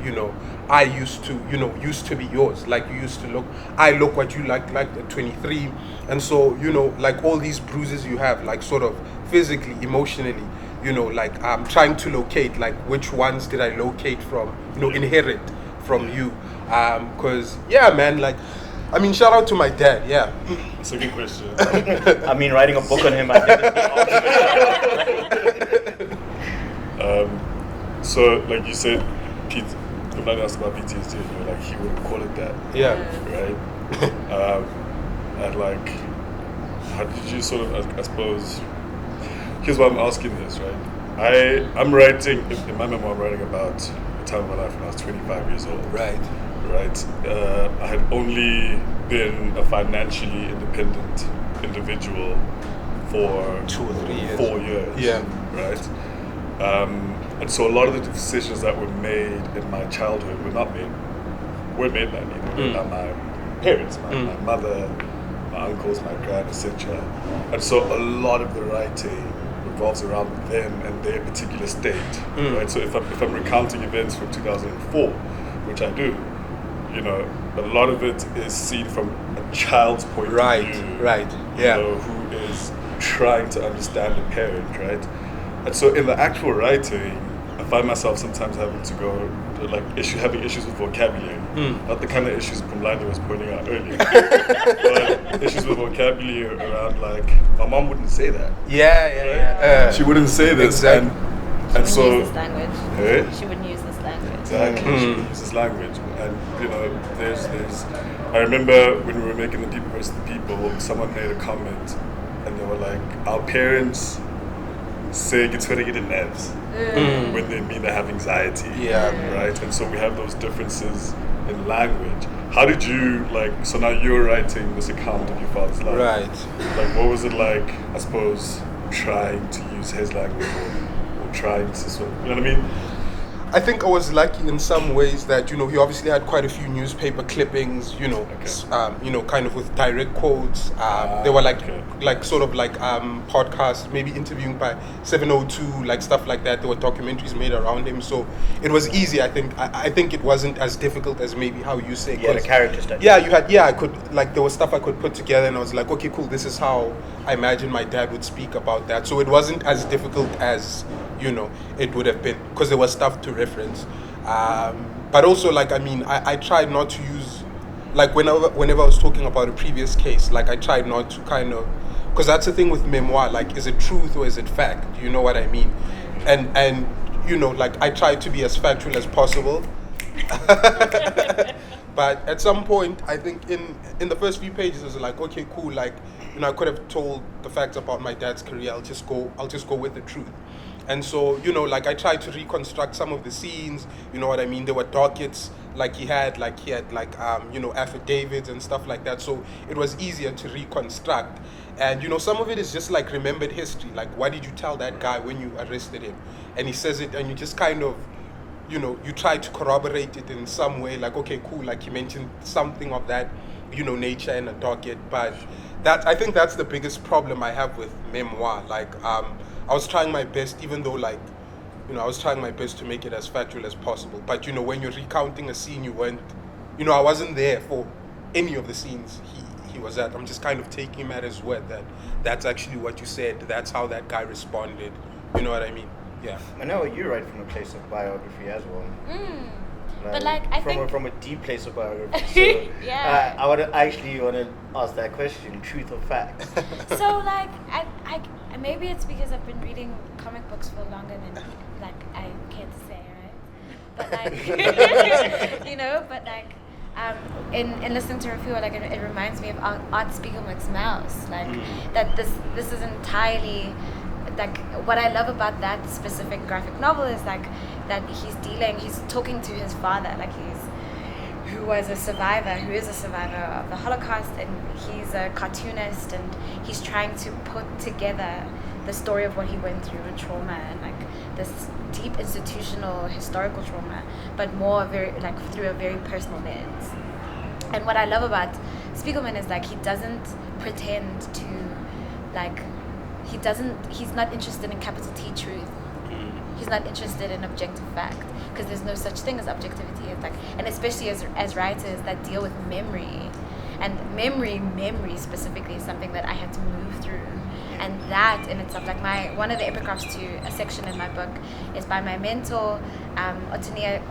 I used to be yours. Like you used to look, I look what you like at 23. And so, like all these bruises you have, like sort of physically, emotionally, like I'm trying to locate like which ones did I locate from, inherit from you. Cause yeah, man, like, I mean, shout out to my dad. Yeah. It's a good question. I mean, writing a book on him, I think it'd be awesome. So, like you said, Pete, Phumlani asked about PTSD, and like he wouldn't call it that. Yeah. Right. And like, how did you sort of? I suppose. Here's why I'm asking this, right? I'm writing in my memoir. I'm writing about the time of my life when I was 25 years old. Right. I had only been a financially independent individual for 2 or 3 years. 4 years. Yeah. Right. And so a lot of the decisions that were made in my childhood weren't made by me. They were by my parents, my mother, my uncles, my grand, etc. And so a lot of the writing revolves around them and their particular state. Right. So if I'm recounting events from 2004, which I do, a lot of it is seen from a child's point of view. Right. Yeah. Who is trying to understand the parent, right? And so in the actual writing, I find myself sometimes having to go having issues with vocabulary. Not the kind of issues Phumlani was pointing out earlier. But issues with vocabulary around like, my mom wouldn't say that. Yeah. She wouldn't say this. Exactly. And so use this language. She wouldn't use this language. Exactly. She wouldn't use this language. And there's I remember when we were making the People versus the People, someone made a comment and they were like, our parents say it's when they get nerves when they mean they have anxiety. Yeah. Right? And so we have those differences in language. How did you so now you're writing this account of your father's life. Right. Like what was it like, I suppose, trying to use his language or trying to sort of, you know what I mean? I think I was lucky in some ways that, he obviously had quite a few newspaper clippings, kind of with direct quotes. They were like sort of like podcasts, maybe interviewing by 702, like stuff like that. There were documentaries made around him, so it was easy. I think it wasn't as difficult as maybe how you say. Yeah, the character study. Yeah, I could, like, there was stuff I could put together, and I was like, okay, cool, this is how I imagine my dad would speak about that. So it wasn't as difficult as, it would have been, because there was stuff to reference. But also, like, I tried not to use, like, whenever I was talking about a previous case, like, I tried not to kind of, because that's the thing with memoir, like, is it truth or is it fact? You know what I mean? And like, I tried to be as factual as possible. But at some point, I think in the first few pages, it was like, okay, cool, like, I could have told the facts about my dad's career. I'll just go with the truth. And so, like, I tried to reconstruct some of the scenes, you know what I mean? There were dockets, he had affidavits and stuff like that. So it was easier to reconstruct. And, some of it is just like remembered history. Like, why did you tell that guy when you arrested him? And he says it, and you just kind of, you try to corroborate it in some way. Like, okay, cool. Like, you mentioned something of that, nature in a docket. But I think that's the biggest problem I have with memoir. Like, I was trying my best, even though, like, I was trying my best to make it as factual as possible. But, when you're recounting a scene, you weren't, I wasn't there for any of the scenes he was at. I'm just kind of taking him at his word that that's actually what you said. That's how that guy responded. You know what I mean? Yeah. I know you write from a place of biography as well. But like, I think from a deep place of biography. So, yeah. I actually want to ask that question: truth or fact? So like, I maybe it's because I've been reading comic books for longer than like I care to say, right? But like, but like, in listening to Rafua, like it reminds me of Art Spiegelman's Mouse, like that this is entirely. Like, what I love about that specific graphic novel is like that he's talking to his father, like who is a survivor of the Holocaust, and he's a cartoonist, and he's trying to put together the story of what he went through and trauma, and like this deep institutional historical trauma, but more through a very personal lens. And what I love about Spiegelman is like he doesn't pretend to like. He's not interested in capital T truth. He's not interested in objective fact, because there's no such thing as objectivity. It's like, and especially as writers that deal with memory, and memory specifically is something that I had to move through. And that in itself, like one of the epigraphs to a section in my book is by my mentor, Otunia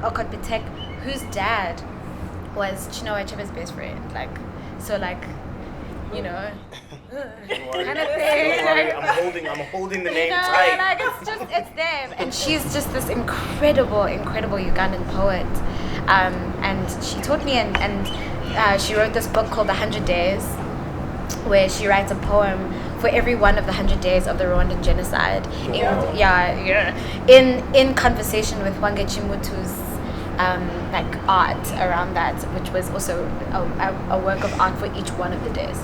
Okotbitek, whose dad was Chinua Achebe's best friend. Like, so like, kind of thing. Don't worry, I'm holding the name tight. Like it's them, and she's just this incredible Ugandan poet, and she taught me, and she wrote this book called 100 Days, where she writes a poem for every one of the 100 days of the Rwandan genocide. In conversation with Wange Chimutu's like art around that, which was also a work of art for each one of the days.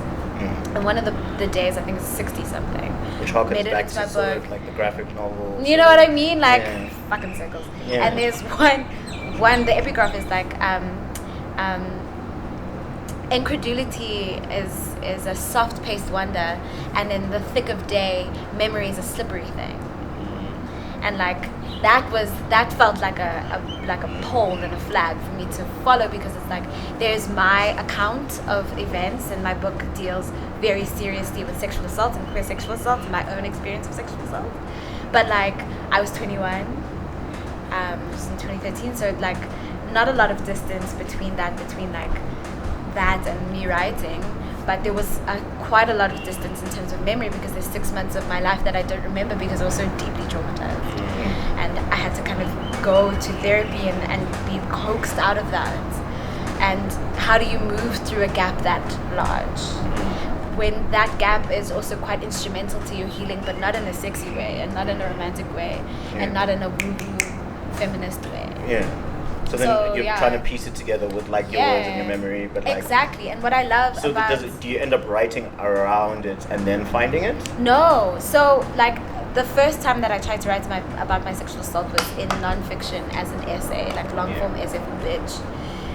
And one of the days, I think it's 60 something. Which harkens back to sort of like the graphic novel. You know what I mean? Like fucking circles. Yeah. And there's one. The epigraph is like, incredulity is a soft-paced wonder, and in the thick of day, memory is a slippery thing. And like that felt like a pole and a flag for me to follow, because it's like there's my account of events, and my book deals very seriously with sexual assault and queer sexual assault and my own experience of sexual assault. But like I was 21, just in 2013, so like not a lot of distance between like that and me writing. But there was quite a lot of distance in terms of memory, because there's 6 months of my life that I don't remember because I was so deeply traumatized. And I had to kind of go to therapy and be coaxed out of that. And how do you move through a gap that large? When that gap is also quite instrumental to your healing, but not in a sexy way, and not in a romantic way, and not in a woo-woo feminist way. Yeah. So then you're trying to piece it together with like your words and your memory, but like exactly. And what I love do you end up writing around it and then finding it? No. So like the first time that I tried to write about my sexual assault was in non-fiction as an essay, like long form essay for Bitch,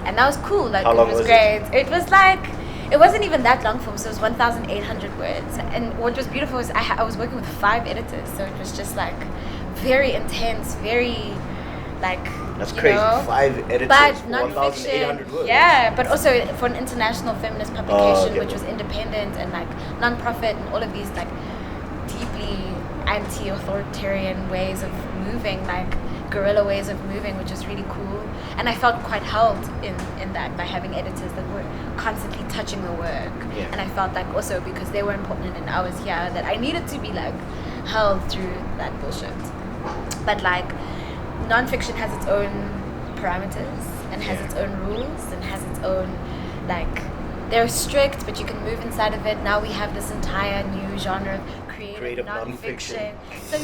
and that was cool. Like How long it was was great. It was like. It wasn't even that long form, so it was 1,800 words. And what was beautiful was I was working with 5 editors, so it was just like very intense, very like. That's crazy. 5 editors but for non-fiction, 1,800 words. yeah, but also for an international feminist publication, okay. which was independent and like non-profit and all of these like deeply anti-authoritarian ways of moving, like guerrilla ways of moving, which is really cool. And I felt quite held in that by having editors that were constantly touching the work. Yeah. And I felt like also because they were important and I was here, that I needed to be like held through that bullshit. But like non-fiction has its own parameters and has its own rules and has its own like, they're strict, but you can move inside of it. Now we have this entire new genre of creative non-fiction. So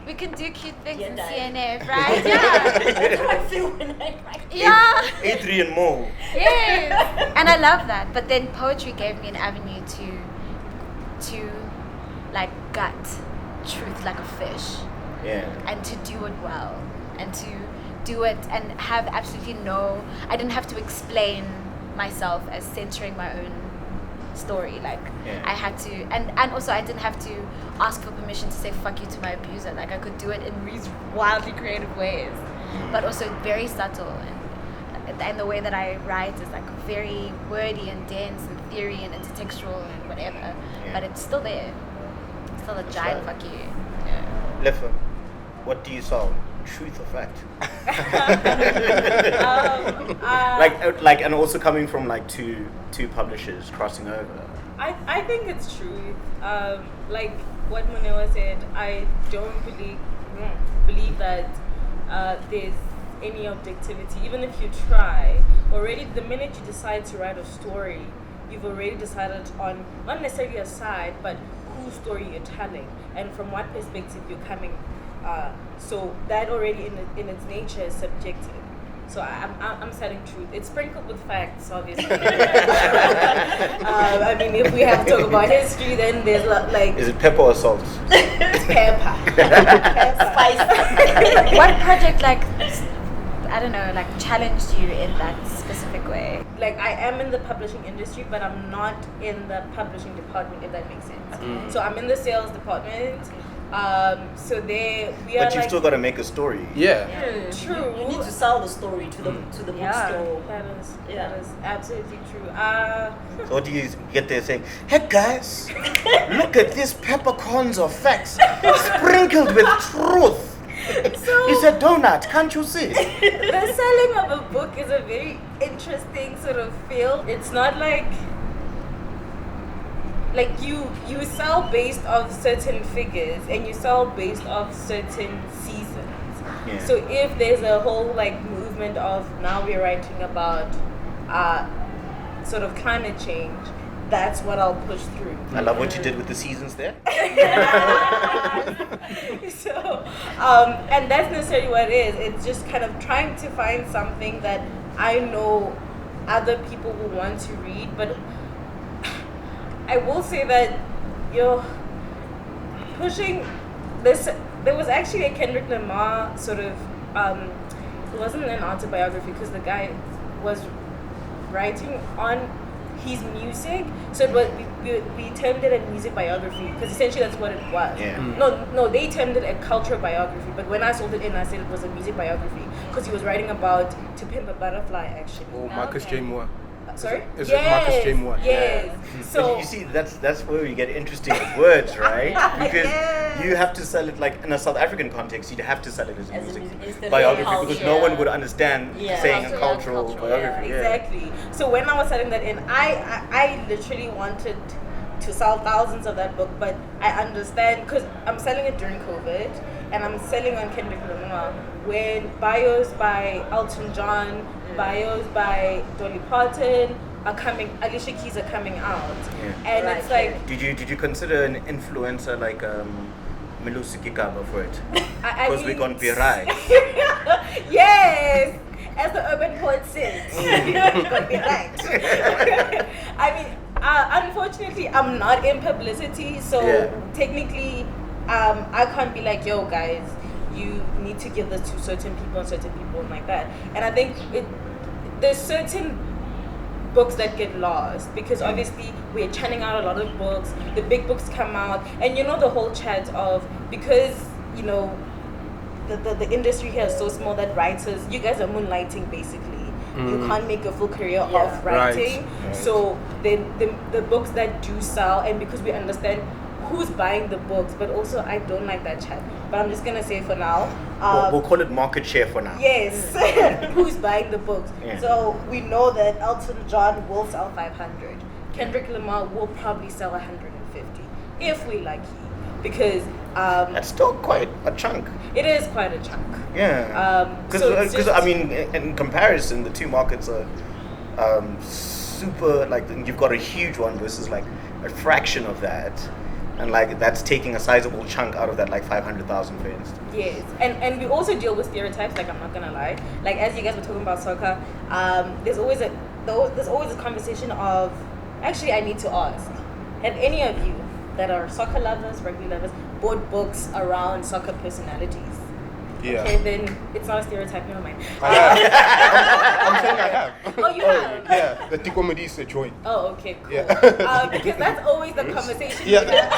we can do cute things in CNF, right? Yeah. That's how I feel when I write. Yeah. A3 and more. Yes. And I love that. But then poetry gave me an avenue to like gut truth like a fish. Yeah. And to do it well. And to do it and have absolutely I didn't have to explain myself as centering my own story. Like I had to, and also I didn't have to ask for permission to say fuck you to my abuser. Like I could do it in these wildly creative ways, but also very subtle, and the way that I write is like very wordy and dense and theory and intertextual and whatever, but it's still there. It's still a giant fuck you. Yeah. Leffa, what do you solve? Truth or fact? like, and also coming from like two publishers crossing over. I think it's truth. Like what Munewa said, I don't believe that there's any objectivity. Even if you try, already the minute you decide to write a story, you've already decided on not necessarily a side, but whose story you're telling and from what perspective you're coming. So that already in its nature is subjective. So I'm telling truth. It's sprinkled with facts, obviously. I mean, if we have to talk about history, then there's like. Is it pepper or salt? Pepper. Spice. What project I don't know, like challenged you in that specific way? Like I am in the publishing industry, but I'm not in the publishing department, if that makes sense. So I'm in the sales department. So there we are. But you've still got to make a story. Yeah. True. You need to sell the story to the bookstore. That is absolutely true. So what do you get there saying? Hey guys, look at these peppercorns of facts sprinkled with truth. It's a donut, can't you see? The selling of a book is a very interesting sort of field. It's not like you sell based off certain figures and you sell based off certain seasons. Yeah. So if there's a whole like movement of now we're writing about sort of climate change, that's what I'll push through. I love what you did with the seasons there. So, and that's necessarily what it is. It's just kind of trying to find something that I know other people will want to read, but I will say that you're pushing this. There was actually a Kendrick Lamar sort of, it wasn't an autobiography because the guy was writing on his music, so it was, we termed it a music biography because essentially that's what it was. Yeah. No, they termed it a culture biography, but when I sold it in, I said it was a music biography because he was writing about To Pimp a Butterfly actually. Oh, Marcus J. Moore. Sorry? Is it Marcus J. Moore? Yes. But So you see, that's where we get interesting with words, right? Because you have to sell it like in a South African context. You'd have to sell it as a music biography because no one would understand saying a cultural biography. Yeah, exactly. So when I was selling that in, I literally wanted to sell thousands of that book, but I understand because I'm selling it during COVID and I'm selling on Kendrick Lamar when bios by Elton John, bios by Dolly Parton are coming, Alicia Keys are coming out, and it's like. Did you consider an influencer like Melusi Kikaba for it? Because we're gonna be right. Yes, as the urban poet says, we're gonna be right. I mean, unfortunately, I'm not in publicity, so technically, I can't be like, yo guys, you need to give this to certain people and like that. And I think there's certain books that get lost because obviously we're churning out a lot of books. The big books come out, and you know the whole chat of, because you know the industry here is so small that writers, you guys are moonlighting basically. You can't make a full career of writing. Right. So then the books that do sell, and because we understand who's buying the books, but also I don't like that chat. But I'm just gonna say for now. We'll call it market share for now. Yes, who's buying the books? Yeah. So we know that Elton John will sell 500. Kendrick Lamar will probably sell 150 if we lucky, because That's still quite a chunk. it is quite a chunk. Yeah. So it's Because just- I mean, in comparison, the two markets are super. Like, you've got a huge one versus like a fraction of that, and like that's taking a sizable chunk out of that, like 500,000 for instance. Yes, and we also deal with stereotypes. Like, I'm not gonna lie. Like, as you guys were talking about soccer, there's always a conversation of, actually, I need to ask, have any of you that are soccer lovers, rugby lovers, bought books around soccer personalities? Yeah. Okay, then it's not a stereotype. Never mind. I'm saying I have. Oh, you have. Yeah, the Tikomedi is a joint. Oh, okay, cool. Yeah. Because that's always the conversation. Yeah.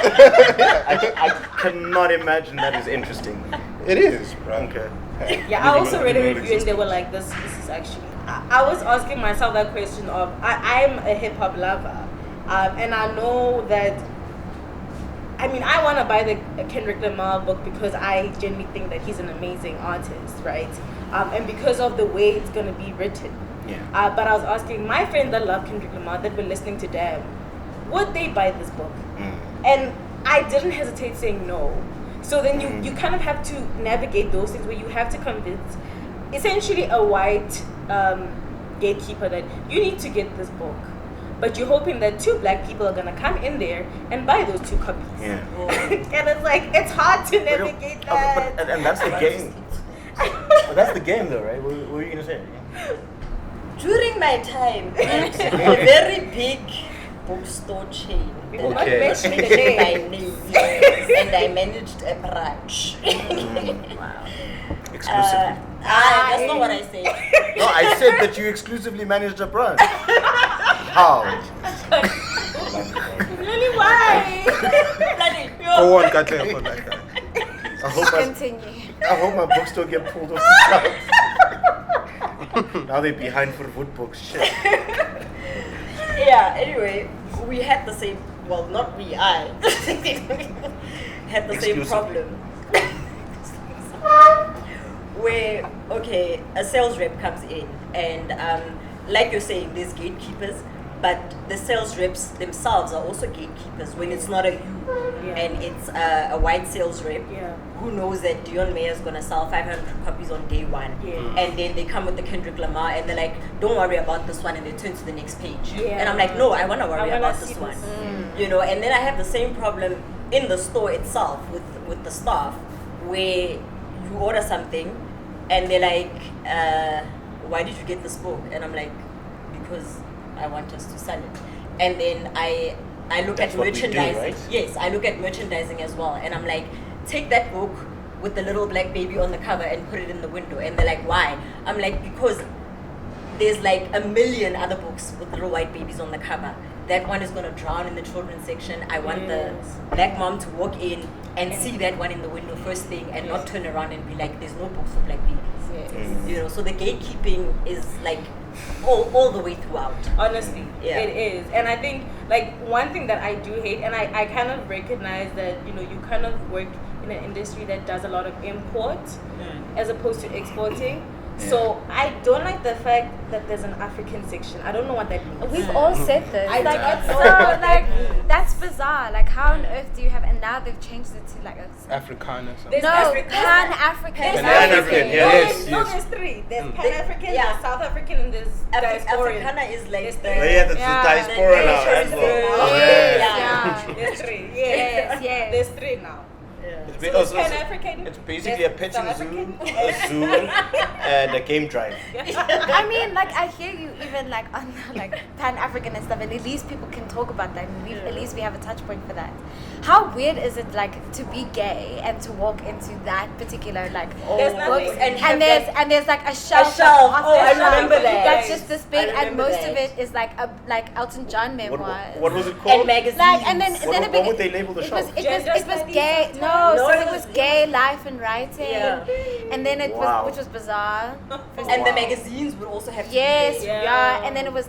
I cannot imagine that is interesting. It is, bro. Okay. Yeah, I also read a Didn't know it review and they were like, this is actually. I was asking myself that question of, I'm a hip hop lover, and I know that. I mean, I want to buy the Kendrick Lamar book because I genuinely think that he's an amazing artist, right? And because of the way it's gonna be written. Yeah. But I was asking my friends that love Kendrick Lamar, that were listening to them, would they buy this book? And I didn't hesitate saying no. So then you kind of have to navigate those things where you have to convince essentially a white gatekeeper that you need to get this book. But you're hoping that two black people are gonna come in there and buy those 2 copies. Yeah. And it's like, it's hard to navigate that. And that's the game. But that's the game, though, right? What were you gonna say? During my time at a very big bookstore chain, We will not Okay. mention the by name. name, yes, and I managed a branch. Exclusively. That's not what I said. No, I said that you exclusively managed a brand. How? Really, why? Bloody, Go on, Katle, for like that. I hope Continue. I hope my books don't get pulled off the shelves. Now they're behind for wood books. Shit. Yeah, anyway, we had the same, well, not we, I had the same Exclusive. problem. Where, okay, a sales rep comes in, and like you're saying, there's gatekeepers, but the sales reps themselves are also gatekeepers when it's not a you, and it's a white sales rep Yeah. who knows that Dion Mayer's gonna sell 500 copies on day one, and then they come with the Kendrick Lamar and they're like, don't worry about this one, and they turn to the next page. Yeah. And I'm like, no, I wanna worry I wanna about see this one. this. You know, and then I have the same problem in the store itself with the staff, where you order something and they're like, why did you get this book? And I'm like, because I want us to sell it. And then I look That's at what we do, merchandising. right? Yes, I look at merchandising as well, and I'm like, take that book with the little black baby on the cover and put it in the window. And they're like, why? I'm like, because there's like a million other books with little white babies on the cover. That one is going to drown in the children's section. I want the black mom to walk in and see that one in the window first thing, and not turn around and be like, there's no books for black babies. Yes. You know, so the gatekeeping is like all the way throughout. Honestly, Yeah. it is. And I think, like, one thing that I do hate, and I kind of recognize that, you know, you kind of work in an industry that does a lot of import as opposed to exporting. So I don't like the fact that there's an African section. I don't know what that means. We've all said this. I Like, don't it's know so, what that like, means. that's bizarre. Like, how on earth do you have, and now they've changed it to like a. Africana. There's No, African- Pan-African. Pan-African, yeah. Yes, No, yes. there's 3. There's Pan-African, Yeah. there's South African, and there's diasporan. Africana is like There's the... Oh, yeah, that's Yeah. the diaspora now as The well. nation. Yes, Yeah. yeah. There's 3. Yes, yes. There's 3 now. It's, So it's Pan-African? it's basically a petting South zoo, African? a zoo, and a game drive. I mean, like, I hear you even like on like Pan-African and stuff, and at least people can talk about that, and at least we have a touch point for that. How weird is it, like, to be gay and to walk into that particular like There's books nothing. and there's like a shelf. shelf. like, Oh, I half the shelf remember that. That's just this big, I and remember most that. of it is like a Elton John memoirs. What was it called? And magazines. Like, and then What would they label the it shelf? was it Gender was studies gay. sometimes? No, No, so it it was- was gay life and writing. Yeah. And then it Wow. was, which was bizarre. And the magazines would also have to Yes, be Yeah. yeah. And then it was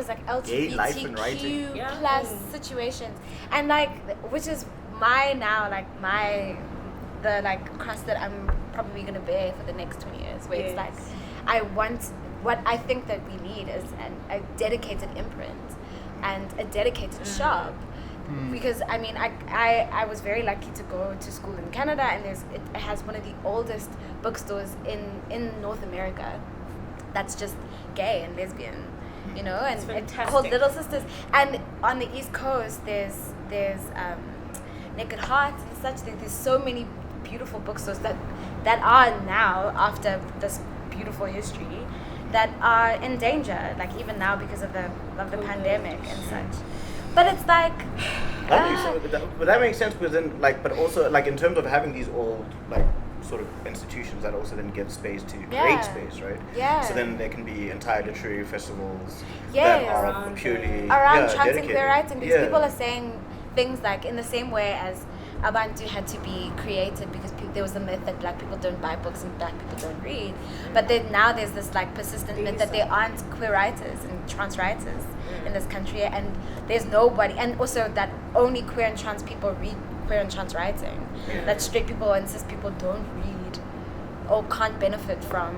like Gay life and writing. LGBTQ Yeah. plus situations, and like, which is the like cross that I'm probably gonna bear for the next 20 years, where it's like, what I think that we need is a dedicated imprint and a dedicated shop. Because I mean, I was very lucky to go to school in Canada, and it has one of the oldest bookstores in North America that's just gay and lesbian, you know, and it's called fantastic. Little Sisters. And on the East Coast, there's Naked Hearts and such. There's so many beautiful bookstores that are now, after this beautiful history, that are in danger, like even now because of the pandemic and such. But it's like, That makes sense, but that makes sense because then, like, but also, like, in terms of having these old, like, sort of institutions that also then give space to create Yeah. space, right? Yeah. So then there can be entire literary festivals Yes. that are Around purely around trans and dedicated. queer writing, because Yeah. people are saying things like, in the same way as Abantu had to be created because there was the myth that black people don't buy books and black people don't read, but then now there's this like persistent myth that there aren't queer writers and trans writers in this country, and there's nobody, and also that only queer and trans people read queer and trans writing, that straight people and cis people don't read or can't benefit from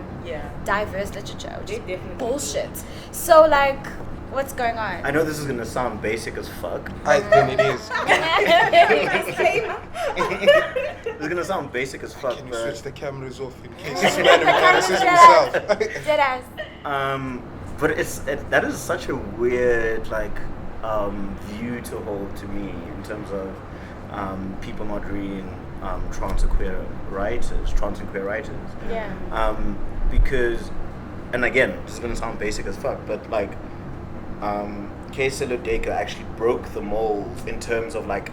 diverse literature, which is They definitely bullshit. So like, what's going on? I know this is gonna sound basic as fuck. Then it is. It's gonna sound basic as fuck, Can you but switch the cameras off in case this man embarrasses himself? Deadass. but that is such a weird like view to hold to me in terms of people not reading trans and queer writers. Yeah. Because, and again, this is gonna sound basic as fuck, but like Kesa Lodeka actually broke the mold in terms of like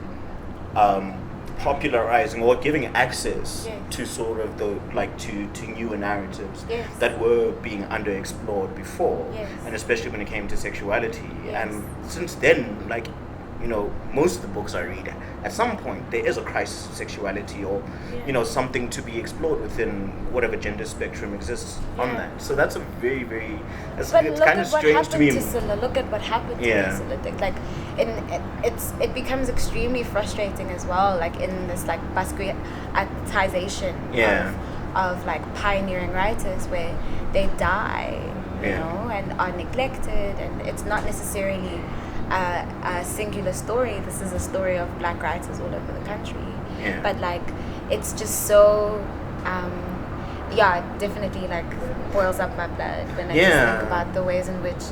popularizing or giving access Yes. to sort of the like to newer narratives Yes. that were being underexplored before, Yes. and especially when it came to sexuality. Yes. And since then, like, you know, most of the books I read, at some point there is a crisis of sexuality, or you know, something to be explored within whatever gender spectrum exists on Yeah. that. So that's a very, very, it's But kind look of at what strange to me. happened to Silla. Look at what happened to Yeah. Silla. Like, it becomes extremely frustrating as well. Like in this like Basquiatization Yeah. of like pioneering writers where they die, you Yeah. know, and are neglected, and it's not necessarily a singular story. This is a story of black writers all over the country. Yeah. But like, it's just so. It definitely like boils up my blood when I just Yeah. think about the ways in which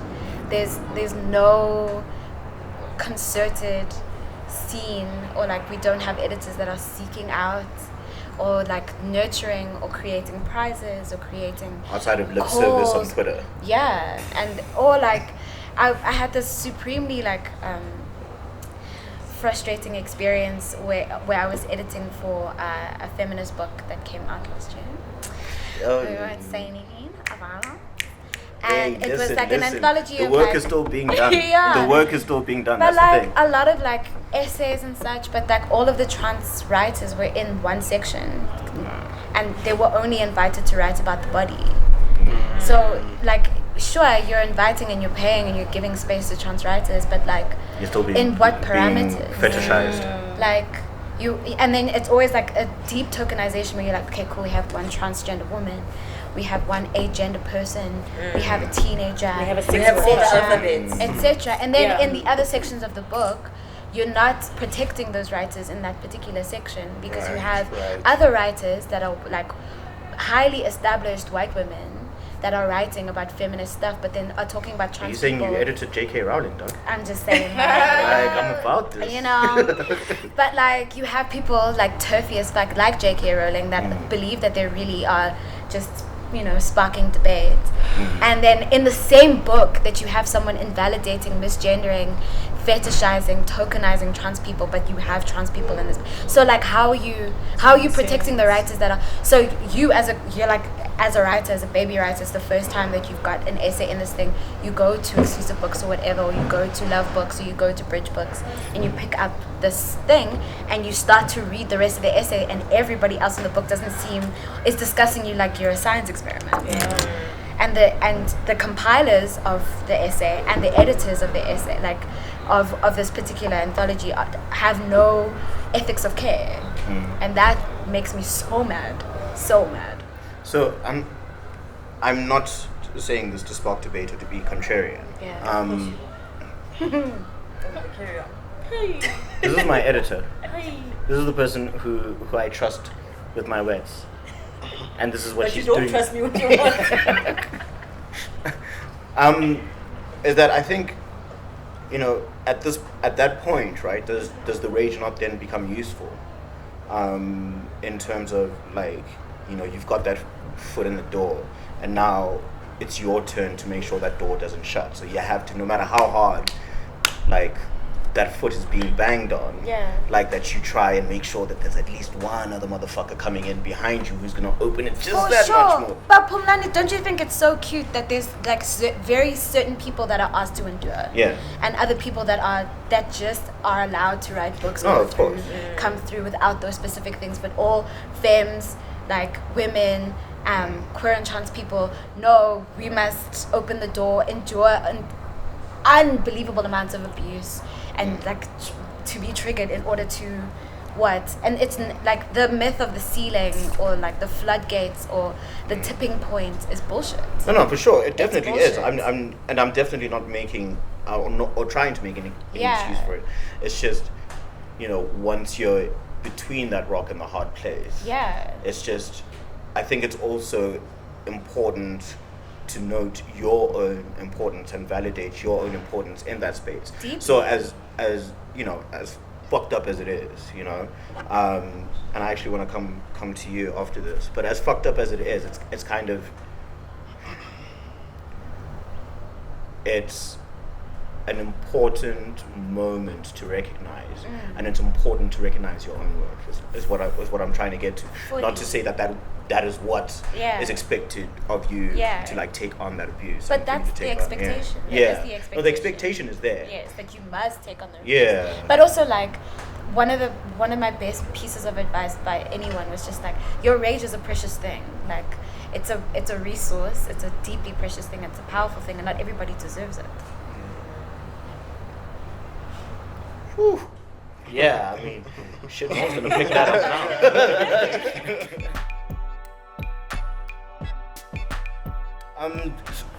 there's no concerted scene, or like we don't have editors that are seeking out or like nurturing or creating prizes or creating Outside of lip service on calls. Twitter. Yeah, and or like I had this supremely like frustrating experience where I was editing for a feminist book that came out last year. We won't say anything about it. And it was like an anthology The of work like, is still being done. Yeah. The work is still being done. but That's the like thing. a lot of like essays and such, but like all of the trans writers were in one section, and they were only invited to write about the body. So like, sure, you're inviting and you're paying and you're giving space to trans writers, but like, You're still being in what being parameters? fetishized. Like you, and then it's always like a deep tokenization where you're like, okay, cool, we have one transgender woman, we have one agender person, we have a teenager, We have a We have all the etc. alphabets. etc. And then Yeah. in the other sections of the book, you're not protecting those writers in that particular section because you Right, have right. other writers that are like highly established white women that are writing about feminist stuff, but then are talking about Are trans you saying people. you edited J.K. Rowling, dog? I'm just saying, Like, I'm about this. you know. But like, you have people like turfy as fuck, like J.K. Rowling, that believe that they really are just, you know, sparking debate. And then in the same book that you have someone invalidating, misgendering, fetishizing, tokenizing trans people, but you have trans people in this. So like, how are you protecting the writers that are? So you're like, as a writer, as a baby writer, it's the first time that you've got an essay in this thing. You go to Exclusive Books or whatever, or you go to Love Books, or you go to Bridge Books, and you pick up this thing, and you start to read the rest of the essay, and everybody else in the book is discussing you like you're a science experiment. And the compilers of the essay and the editors of the essay, like of this particular anthology, have no ethics of care, and that makes me so mad. So I'm not saying this to spark debate or to be contrarian. Carry on. This is my editor. This is the person who I trust with my words. And this is what But she's you don't doing. trust me with your words. Is that I think, you know, at that point, right, does the rage not then become useful? In terms of, like, you know, you've got that foot in the door, and now it's your turn to make sure that door doesn't shut. So you have to, no matter how hard, like, that foot is being banged on, like, that you try and make sure that there's at least one other motherfucker coming in behind you who's gonna open it just much more. But Phumlani, don't you think it's so cute that there's like very certain people that are asked to endure, and other people that just are allowed to write books, come through without those specific things, but all femmes, like women, queer and trans people, no, we must open the door, endure unbelievable amounts of abuse, and like to be triggered in order to what? And it's like the myth of the ceiling or like the floodgates or the tipping point is bullshit. No, for sure, it definitely is. I'm definitely not making or trying to make any excuse for it. It's just, you know, once you're between that rock and the hard place, it's just, I think it's also important to note your own importance and validate your own importance in that space. Deeply. So as you know, as fucked up as it is, you know, and I actually want to come to you after this, but as fucked up as it is, it's kind of, it's an important moment to recognize, and it's important to recognize your own work is what I'm trying to get to. Fully. Not to say that is what is expected of you to like take on that abuse. But that's the expectation. No, the expectation is there. Yes, that you must take on the abuse. Yeah. But also, like, one of my best pieces of advice by anyone was just like, your rage is a precious thing. Like, it's a resource. It's a deeply precious thing. It's a powerful thing, and not everybody deserves it. Whew. Yeah, I mean, shit, no one's gonna pick that up now.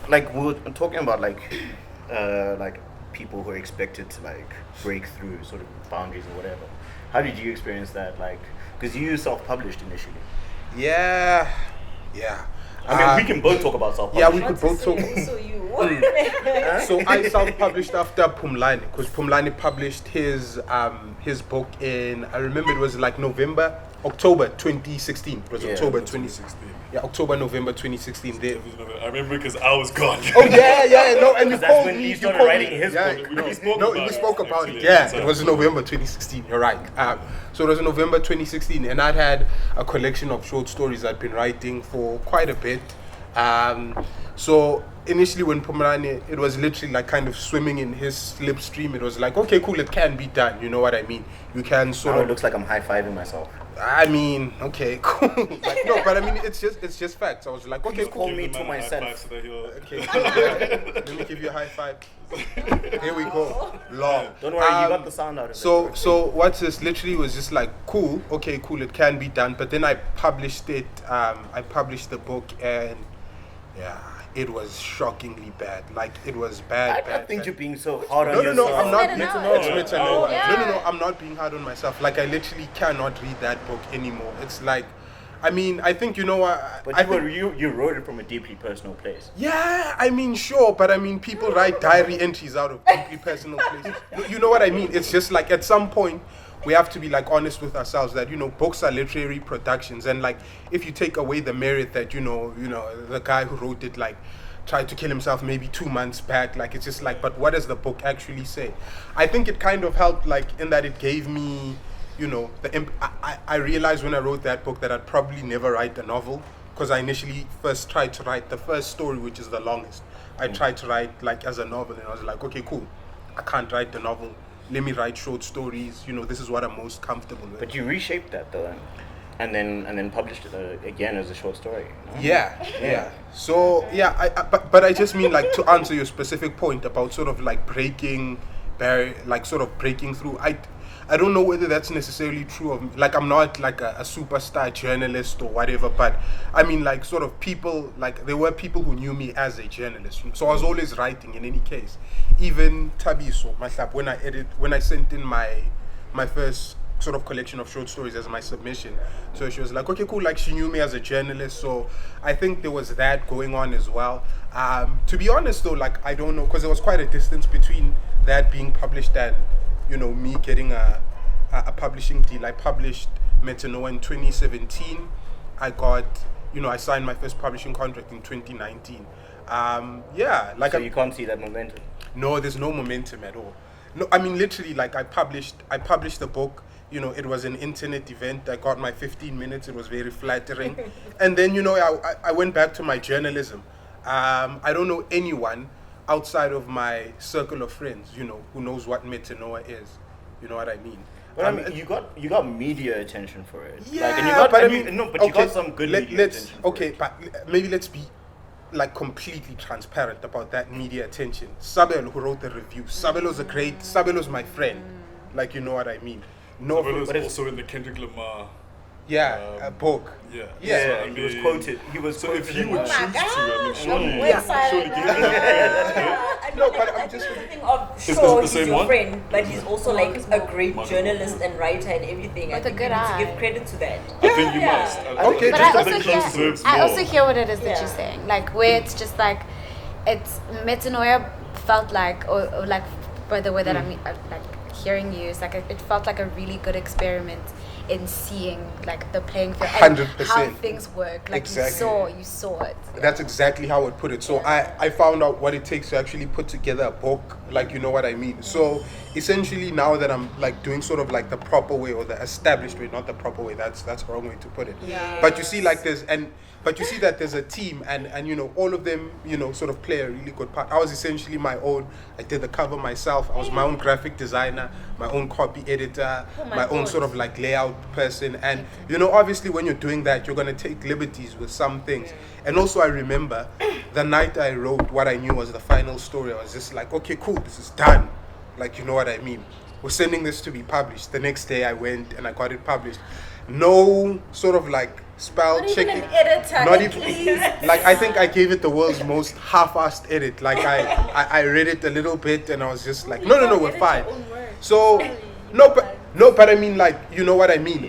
Like, we were talking about like people who are expected to like break through sort of boundaries or whatever. How did you experience that? Like, because you self-published initially. Yeah. I mean, we can both talk about self-publishing. Yeah, we could both talk. Also you. So I self-published after Phumlani, because Phumlani published his book in, I remember it was like October 2016. It was October 2016. Yeah, November 2016. I remember because I was gone. Oh no, and you that's called when me. he started writing his book. We spoke about it. it. Yeah, it was November 2016. You're right. So it was November 2016, and I'd had a collection of short stories I'd been writing for quite a bit. So initially when Phumlani, it was literally like kind of swimming in his slipstream. It was like, okay, cool, it can be done. You know what I mean? You can sort of. It looks like I'm high-fiving myself. I mean, okay, cool. Like, no, but I mean, it's just facts. I was like, okay, cool. Call me to myself. Okay, let me give you a high five. Here we go. Long. Don't worry, you got the sound out of it. So what's this? Literally was just like, cool. Okay, cool. It can be done. But then I published it. I published the book, and it was shockingly bad. Like, it was bad. I think you're being so hard on yourself. No, I'm not. It's No, I'm not being hard on myself. Like, I literally cannot read that book anymore. It's like, I mean, I think, you know, But I think, you wrote it from a deeply personal place. yeah, I mean, sure, but I mean, people write diary entries out of deeply personal places. You know what I mean? It's just like at some point, we have to be like honest with ourselves that, you know, books are literary productions, and like if you take away the merit that, you know, the guy who wrote it like tried to kill himself maybe 2 months back, like it's just like, but what does the book actually say? I think it kind of helped, like in that it gave me, you know, I realized when I wrote that book that I'd probably never write a novel, because I initially first tried to write the first story, which is the longest. I tried to write like as a novel, and I was like, okay, cool, I can't write the novel. Let me write short stories. You know, this is what I'm most comfortable with. But you reshaped that though, and then published it again as a short story. No? Yeah. So yeah, but I just mean like to answer your specific point about sort of like breaking barrier, like sort of breaking through. I don't know whether that's necessarily true of me. Like I'm not like a superstar journalist or whatever, but I mean like sort of people, like there were people who knew me as a journalist. So I was always writing in any case. Even Tabiso, Mahlap, when I sent in my first sort of collection of short stories as my submission. So she was like, okay, cool, like she knew me as a journalist. So I think there was that going on as well. To be honest though, like I don't know, because there was quite a distance between that being published and, you know, me getting a publishing deal. I published Metanoa in 2017. I got, you know, I signed my first publishing contract in 2019. Yeah, like so you can't see that momentum. No, there's no momentum at all. No, I mean literally, like I published the book. You know, it was an internet event. I got my 15 minutes. It was very flattering. And then, you know, I went back to my journalism. I don't know anyone outside of my circle of friends, you know, who knows what Metanoa is. You know what I mean? Well, I mean, you got media attention for it. Yeah, like, and you got, but you got some good media attention. Okay, but maybe let's be like completely transparent about that media attention. Sabelo, who wrote the review, Sabelo's my friend. Like, you know what I mean? No, Sabelo's also in the Kendrick Lamar. Yeah, a book. Yeah. Yeah, So, I he was mean, quoted. He was So quoted if you in would the- choose to, I mean, surely, Website. surely give it No, but I'm just thinking of Is sure this the he's same your one? friend, but he's also like a great Mark. journalist and writer and everything. I With a think good you need eye. to give credit to that. I think you Yeah. must. Okay, But just I I think also he hear, deserves I also more. hear what it is that Yeah. you're saying. Like where it's just like, it's Metanoia felt like, or like by the way that I'm like hearing you, it's like it felt like a really good experiment in seeing like the playing field and 100%. how things work. Like Exactly. you saw it. That's exactly how I would put it. So I found out what it takes to actually put together a book, like, you know what I mean. So essentially now that I'm like doing sort of like the proper way, or the established way, not the proper way, that's the wrong way to put it. But you see like but you see that there's a team, and you know, all of them, you know, sort of play a really good part. I was essentially my own, I did the cover myself, I was my own graphic designer, my own copy editor, my own sort of like layout person. And you know, obviously when you're doing that, you're going to take liberties with some things. And also I remember the night I wrote what I knew was the final story, I was just like, okay, cool, this is done. Like, you know what I mean? We're sending this to be published. The next day I went and I got it published. No sort of like spell Not even checking. an editor. Not at even least. like, I think I gave it the world's most half-assed edit. Like I read it a little bit and I was just like, no, we're Edit fine. your own work. So Sorry. no, but I mean, like, you know what I mean.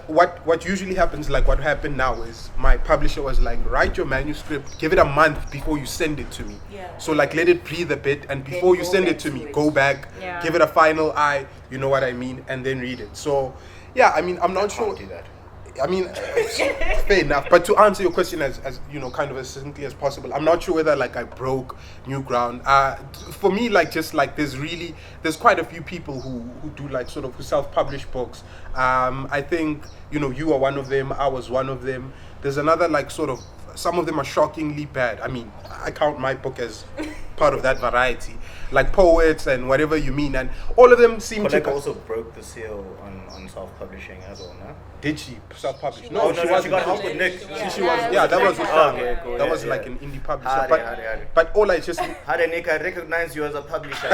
What usually happens, like what happened now is my publisher was like, write your manuscript, give it a month before you send it to me. Yeah. So like let it breathe a bit, and before you go send back it to to me, it. go back, Yeah. give it a final eye. You know what I mean, and then read it. So yeah, I mean, I'm not sure. Can't do that. I mean, fair enough. But to answer your question as you know, kind of as succinctly as possible, I'm not sure whether like I broke new ground. For me, like just like there's quite a few people who do like sort of who self-publish books. I think, you know, you are one of them. I was one of them. There's another like sort of, some of them are shockingly bad. I mean, I count my book as part of that variety, like Poets and whatever you mean, and all of them seem Colette to. also broke the seal on self-publishing as well, no? Did she self-publish? No, she wasn't. got help with Nick. She was, yeah, that was with Oh, her. okay, cool. That Yeah, was yeah. like an indie publisher. Howdy, But howdy. but all I just How did Nick recognize you as a publisher?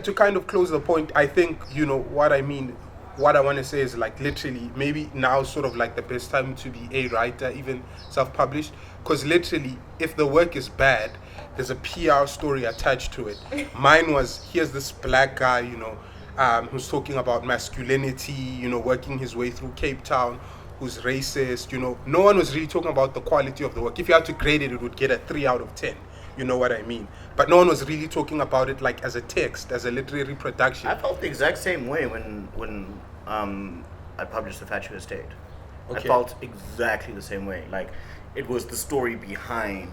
to kind of close the point, I think, you know what I mean. What I want to say is like literally maybe now sort of like the best time to be a writer, even self-published, because literally if the work is bad, there's a PR story attached to it. Mine was, here's this black guy, you know, who's talking about masculinity, you know, working his way through Cape Town, who's racist. You know, no one was really talking about the quality of the work. If you had to grade it, it would get a 3 out of 10. You know what I mean? But no one was really talking about it like as a text, as a literary production. I felt the exact same way when I published The Fatu Estate. I Okay. felt exactly the same way. Like, it was the story behind.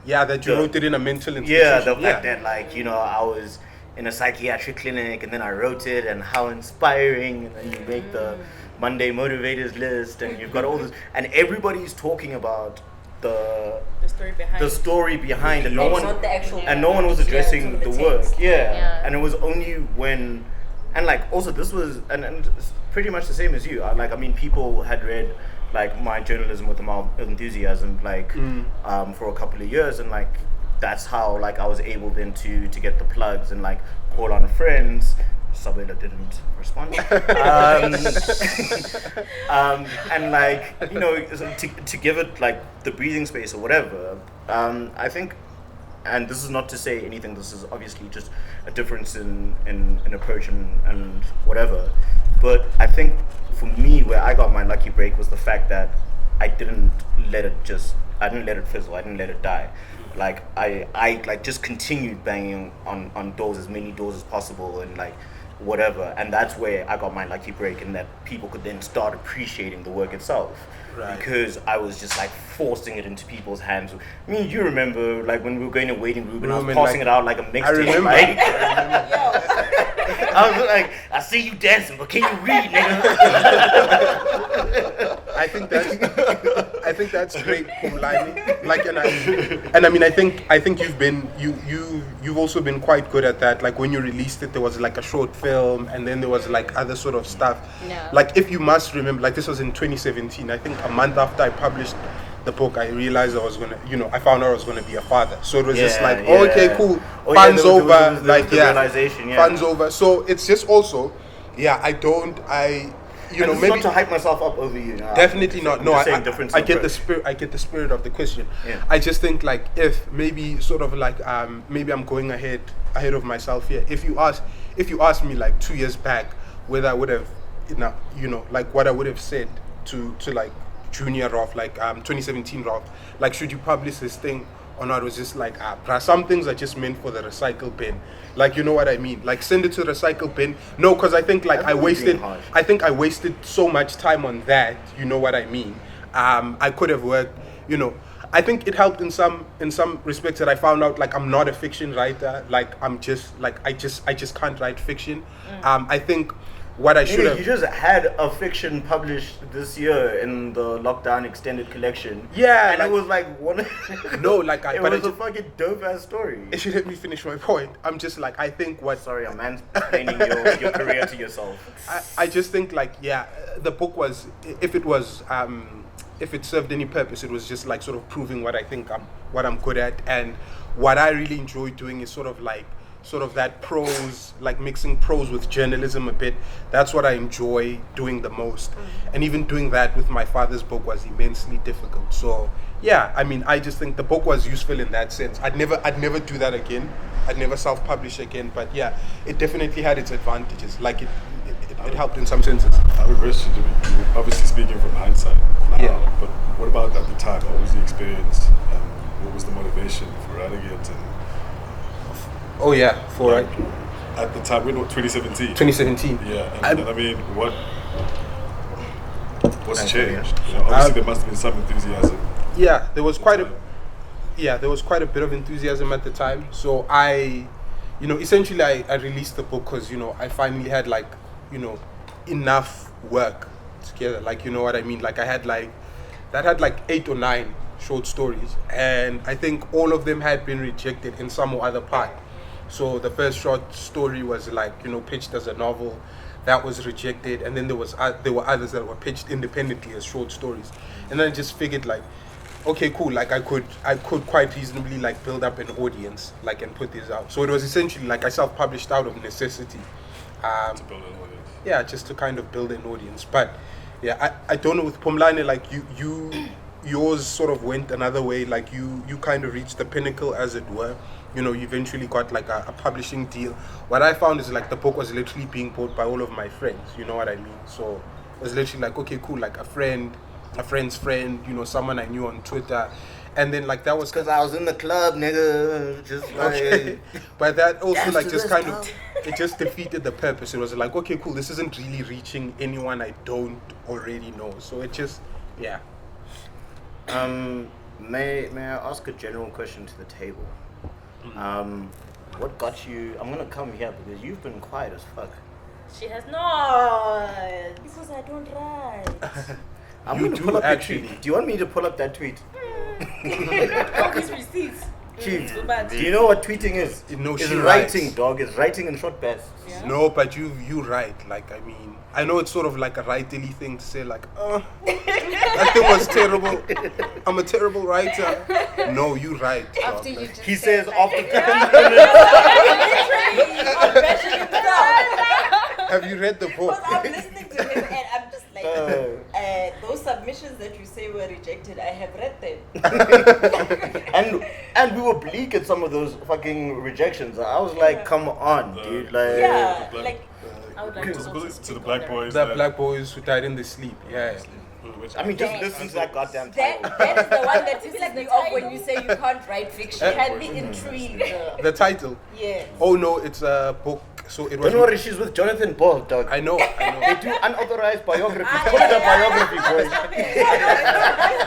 Yeah, that you The- wrote it in a mental institution. Yeah, the fact that, like, you know, I was in a psychiatric clinic and then I wrote it, and how inspiring, and then you make the Monday motivators list, and you've got all this, and everybody's talking about the story behind. the story behind, and no And one not the actual and no one was yeah, addressing sort the of the work. text. Yeah. Yeah. And it was only when, and like also this was and it's pretty much the same as you. I mean, people had read like my journalism with my enthusiasm like for a couple of years, and like that's how like I was able then to get the plugs and like call on friends. Sabela didn't respond. And like, you know, to give it like the breathing space or whatever. I think, and this is not to say anything, this is obviously just a difference in approach and whatever. But I think for me, where I got my lucky break was the fact that I didn't let it fizzle, I didn't let it die. Like I like just continued banging on doors, as many doors as possible, and like whatever. And that's where I got my lucky break, and that people could then start appreciating the work itself. Right. Because I was just like forcing it into people's hands. I mean, you remember like when we were going to waiting room and I was and, passing like, it out like a I mixtape, remember. right? I was like, I see you dancing, but can you read, nigga? I think that's great, Phumlani. Like, and I mean, I think you've also been quite good at that. Like when you released it, there was like a short film, and then there was like other sort of stuff. Yeah. Like if you must remember, like this was in 2017. I think a month after I published the book, I realized I found out I was gonna be a father. So it was just Yeah, like, yeah. oh, okay, cool, Oh, yeah, fun's there was- over. there was Like the yeah, realization, yeah. fun's over. So it's just also, yeah, you know, And this is maybe not to hype myself up over you. No, definitely not. No, I'm just saying I difference I in get the approach. spirit. I get the spirit of the question. Yeah. I just think like if maybe sort of like maybe I'm going ahead of myself here. If you ask me like 2 years back whether I would have, like what I would have said to like Junior Rolf, like 2017 Rolf, like should you publish this thing or not, it was just like bruh, some things are just meant for the recycle bin. Like, you know what I mean? Like send it to the recycle bin. No, because I think like That's really being harsh. I think I wasted so much time on that. You know what I mean? I could have worked. You know, I think it helped in some respects that I found out like I'm not a fiction writer. Like I'm just like I just can't write fiction. I think what I should Nigga, have. you just had a fiction published this year in the lockdown extended collection. Yeah, and like- it was like one. No, like it but was I a fucking dope ass story. it should let me finish my point. I'm just like I think what Sorry, I'm mansplaining your career to yourself. I just think like yeah, the book was if it served any purpose, it was just like sort of proving what I think what I'm good at, and what I really enjoy doing is sort of that prose, like mixing prose with journalism a bit. That's what I enjoy doing the most, and even doing that with my father's book was immensely difficult. So yeah, I mean, I just think the book was useful in that sense. I'd never do that again. I'd never self-publish again. But yeah, it definitely had its advantages. Like it helped in some senses. I have a question, Jimmy. You're obviously speaking from hindsight now, Yeah. but what about at the time? What was the experience? What was the motivation for writing it? And Oh yeah, for like, at the time, 2017. 2017. Yeah, I'm- and I mean, what's Thanks, yeah. changed? You know, obviously, there must have been some enthusiasm. Yeah, there was quite a bit of enthusiasm at the time. So essentially I released the book because I finally had like enough work together. Like, you know what I mean? Like I had like 8 or 9 short stories, and I think all of them had been rejected in some or other part. So the first short story was like pitched as a novel, that was rejected, and then there were others that were pitched independently as short stories, and then I just figured like, okay, cool, like I could quite reasonably like build up an audience like and put these out. So it was essentially like I self-published out of necessity. To build an audience. Yeah, just to kind of build an audience. But yeah, I don't know with Phumlani, like yours sort of went another way. Like you kind of reached the pinnacle, as it were. You eventually got like a publishing deal. What I found is like the book was literally being bought by all of my friends. You know what I mean? So was literally like, okay, cool, like a friend's friend, you know, someone I knew on Twitter. And then like that was Because I was in the club, nigga. Just like, okay. But that also Dance like to just this, kind pal. of it just defeated the purpose. It was like, okay, cool, this isn't really reaching anyone I don't already know. So it just yeah. May I ask a general question to the table? What got you? I'm gonna come here because you've been quiet as fuck. She has not. Because I don't write. I'm You gonna do pull up actually. your tweet. Do you want me to pull up that tweet? All these receipts. Chief, Too bad. do you know what tweeting is? No, it's she writing, writes. dog. It's writing in short bursts. Yeah. No, but you write. Like, I mean, I know it's sort of like a writerly thing to say, like, that thing was terrible. I'm a terrible writer. No, you write. After dog. you Like, just He said, says like, after 30 minutes. have you read the book? Because I'm listening to him and I'm just like, those submissions that you say were rejected, I have read them. and we were bleak at some of those fucking rejections. I was like, come on, dude. Like, Yeah, Black- like, I would like to also to the speak black on boys. The that- black boys who died in their sleep. Yeah. which- I mean, just listen to that goddamn that title. is the one that pisses me off when you say you can't write fiction. Had me intrigued. The title. Yeah. Oh no, it's a book. So it was. Don't worry, she's with Jonathan Ball, dog. I know. They do unauthorized biography. Put the biography, boy.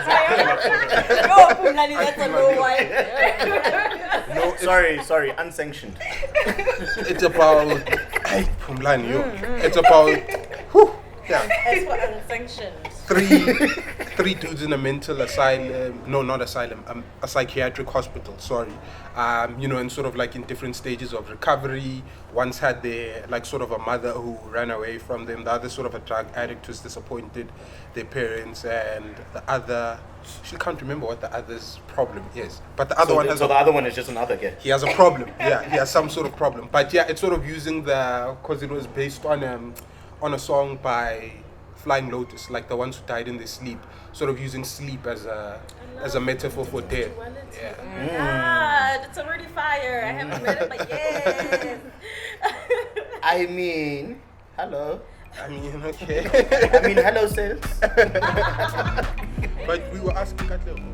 No, Phumlani, that's a low one. No, Sorry, unsanctioned. it's about. Hey, Phumlani, yo. It's about. Whew, yeah. As for unsanctioned. Three dudes in a mental asylum. No, not asylum. A psychiatric hospital. Sorry. You know, and sort of like in different stages of recovery. Once had their like sort of a mother who ran away from them. The other sort of a drug addict who's disappointed their parents, and the other. She can't remember what the other's problem is. But the other one has So the other one is just another guy. he has a problem. Yeah, he has some sort of problem. But yeah, it's sort of using because it was based on a song by Flying Lotus, like the ones who died in their sleep, sort of using sleep as a metaphor for death. Yeah. Oh my god, it's already fire. I haven't read it, but yes. I mean, hello. I mean, okay. I mean, hello, sis. But we were asking Katlego.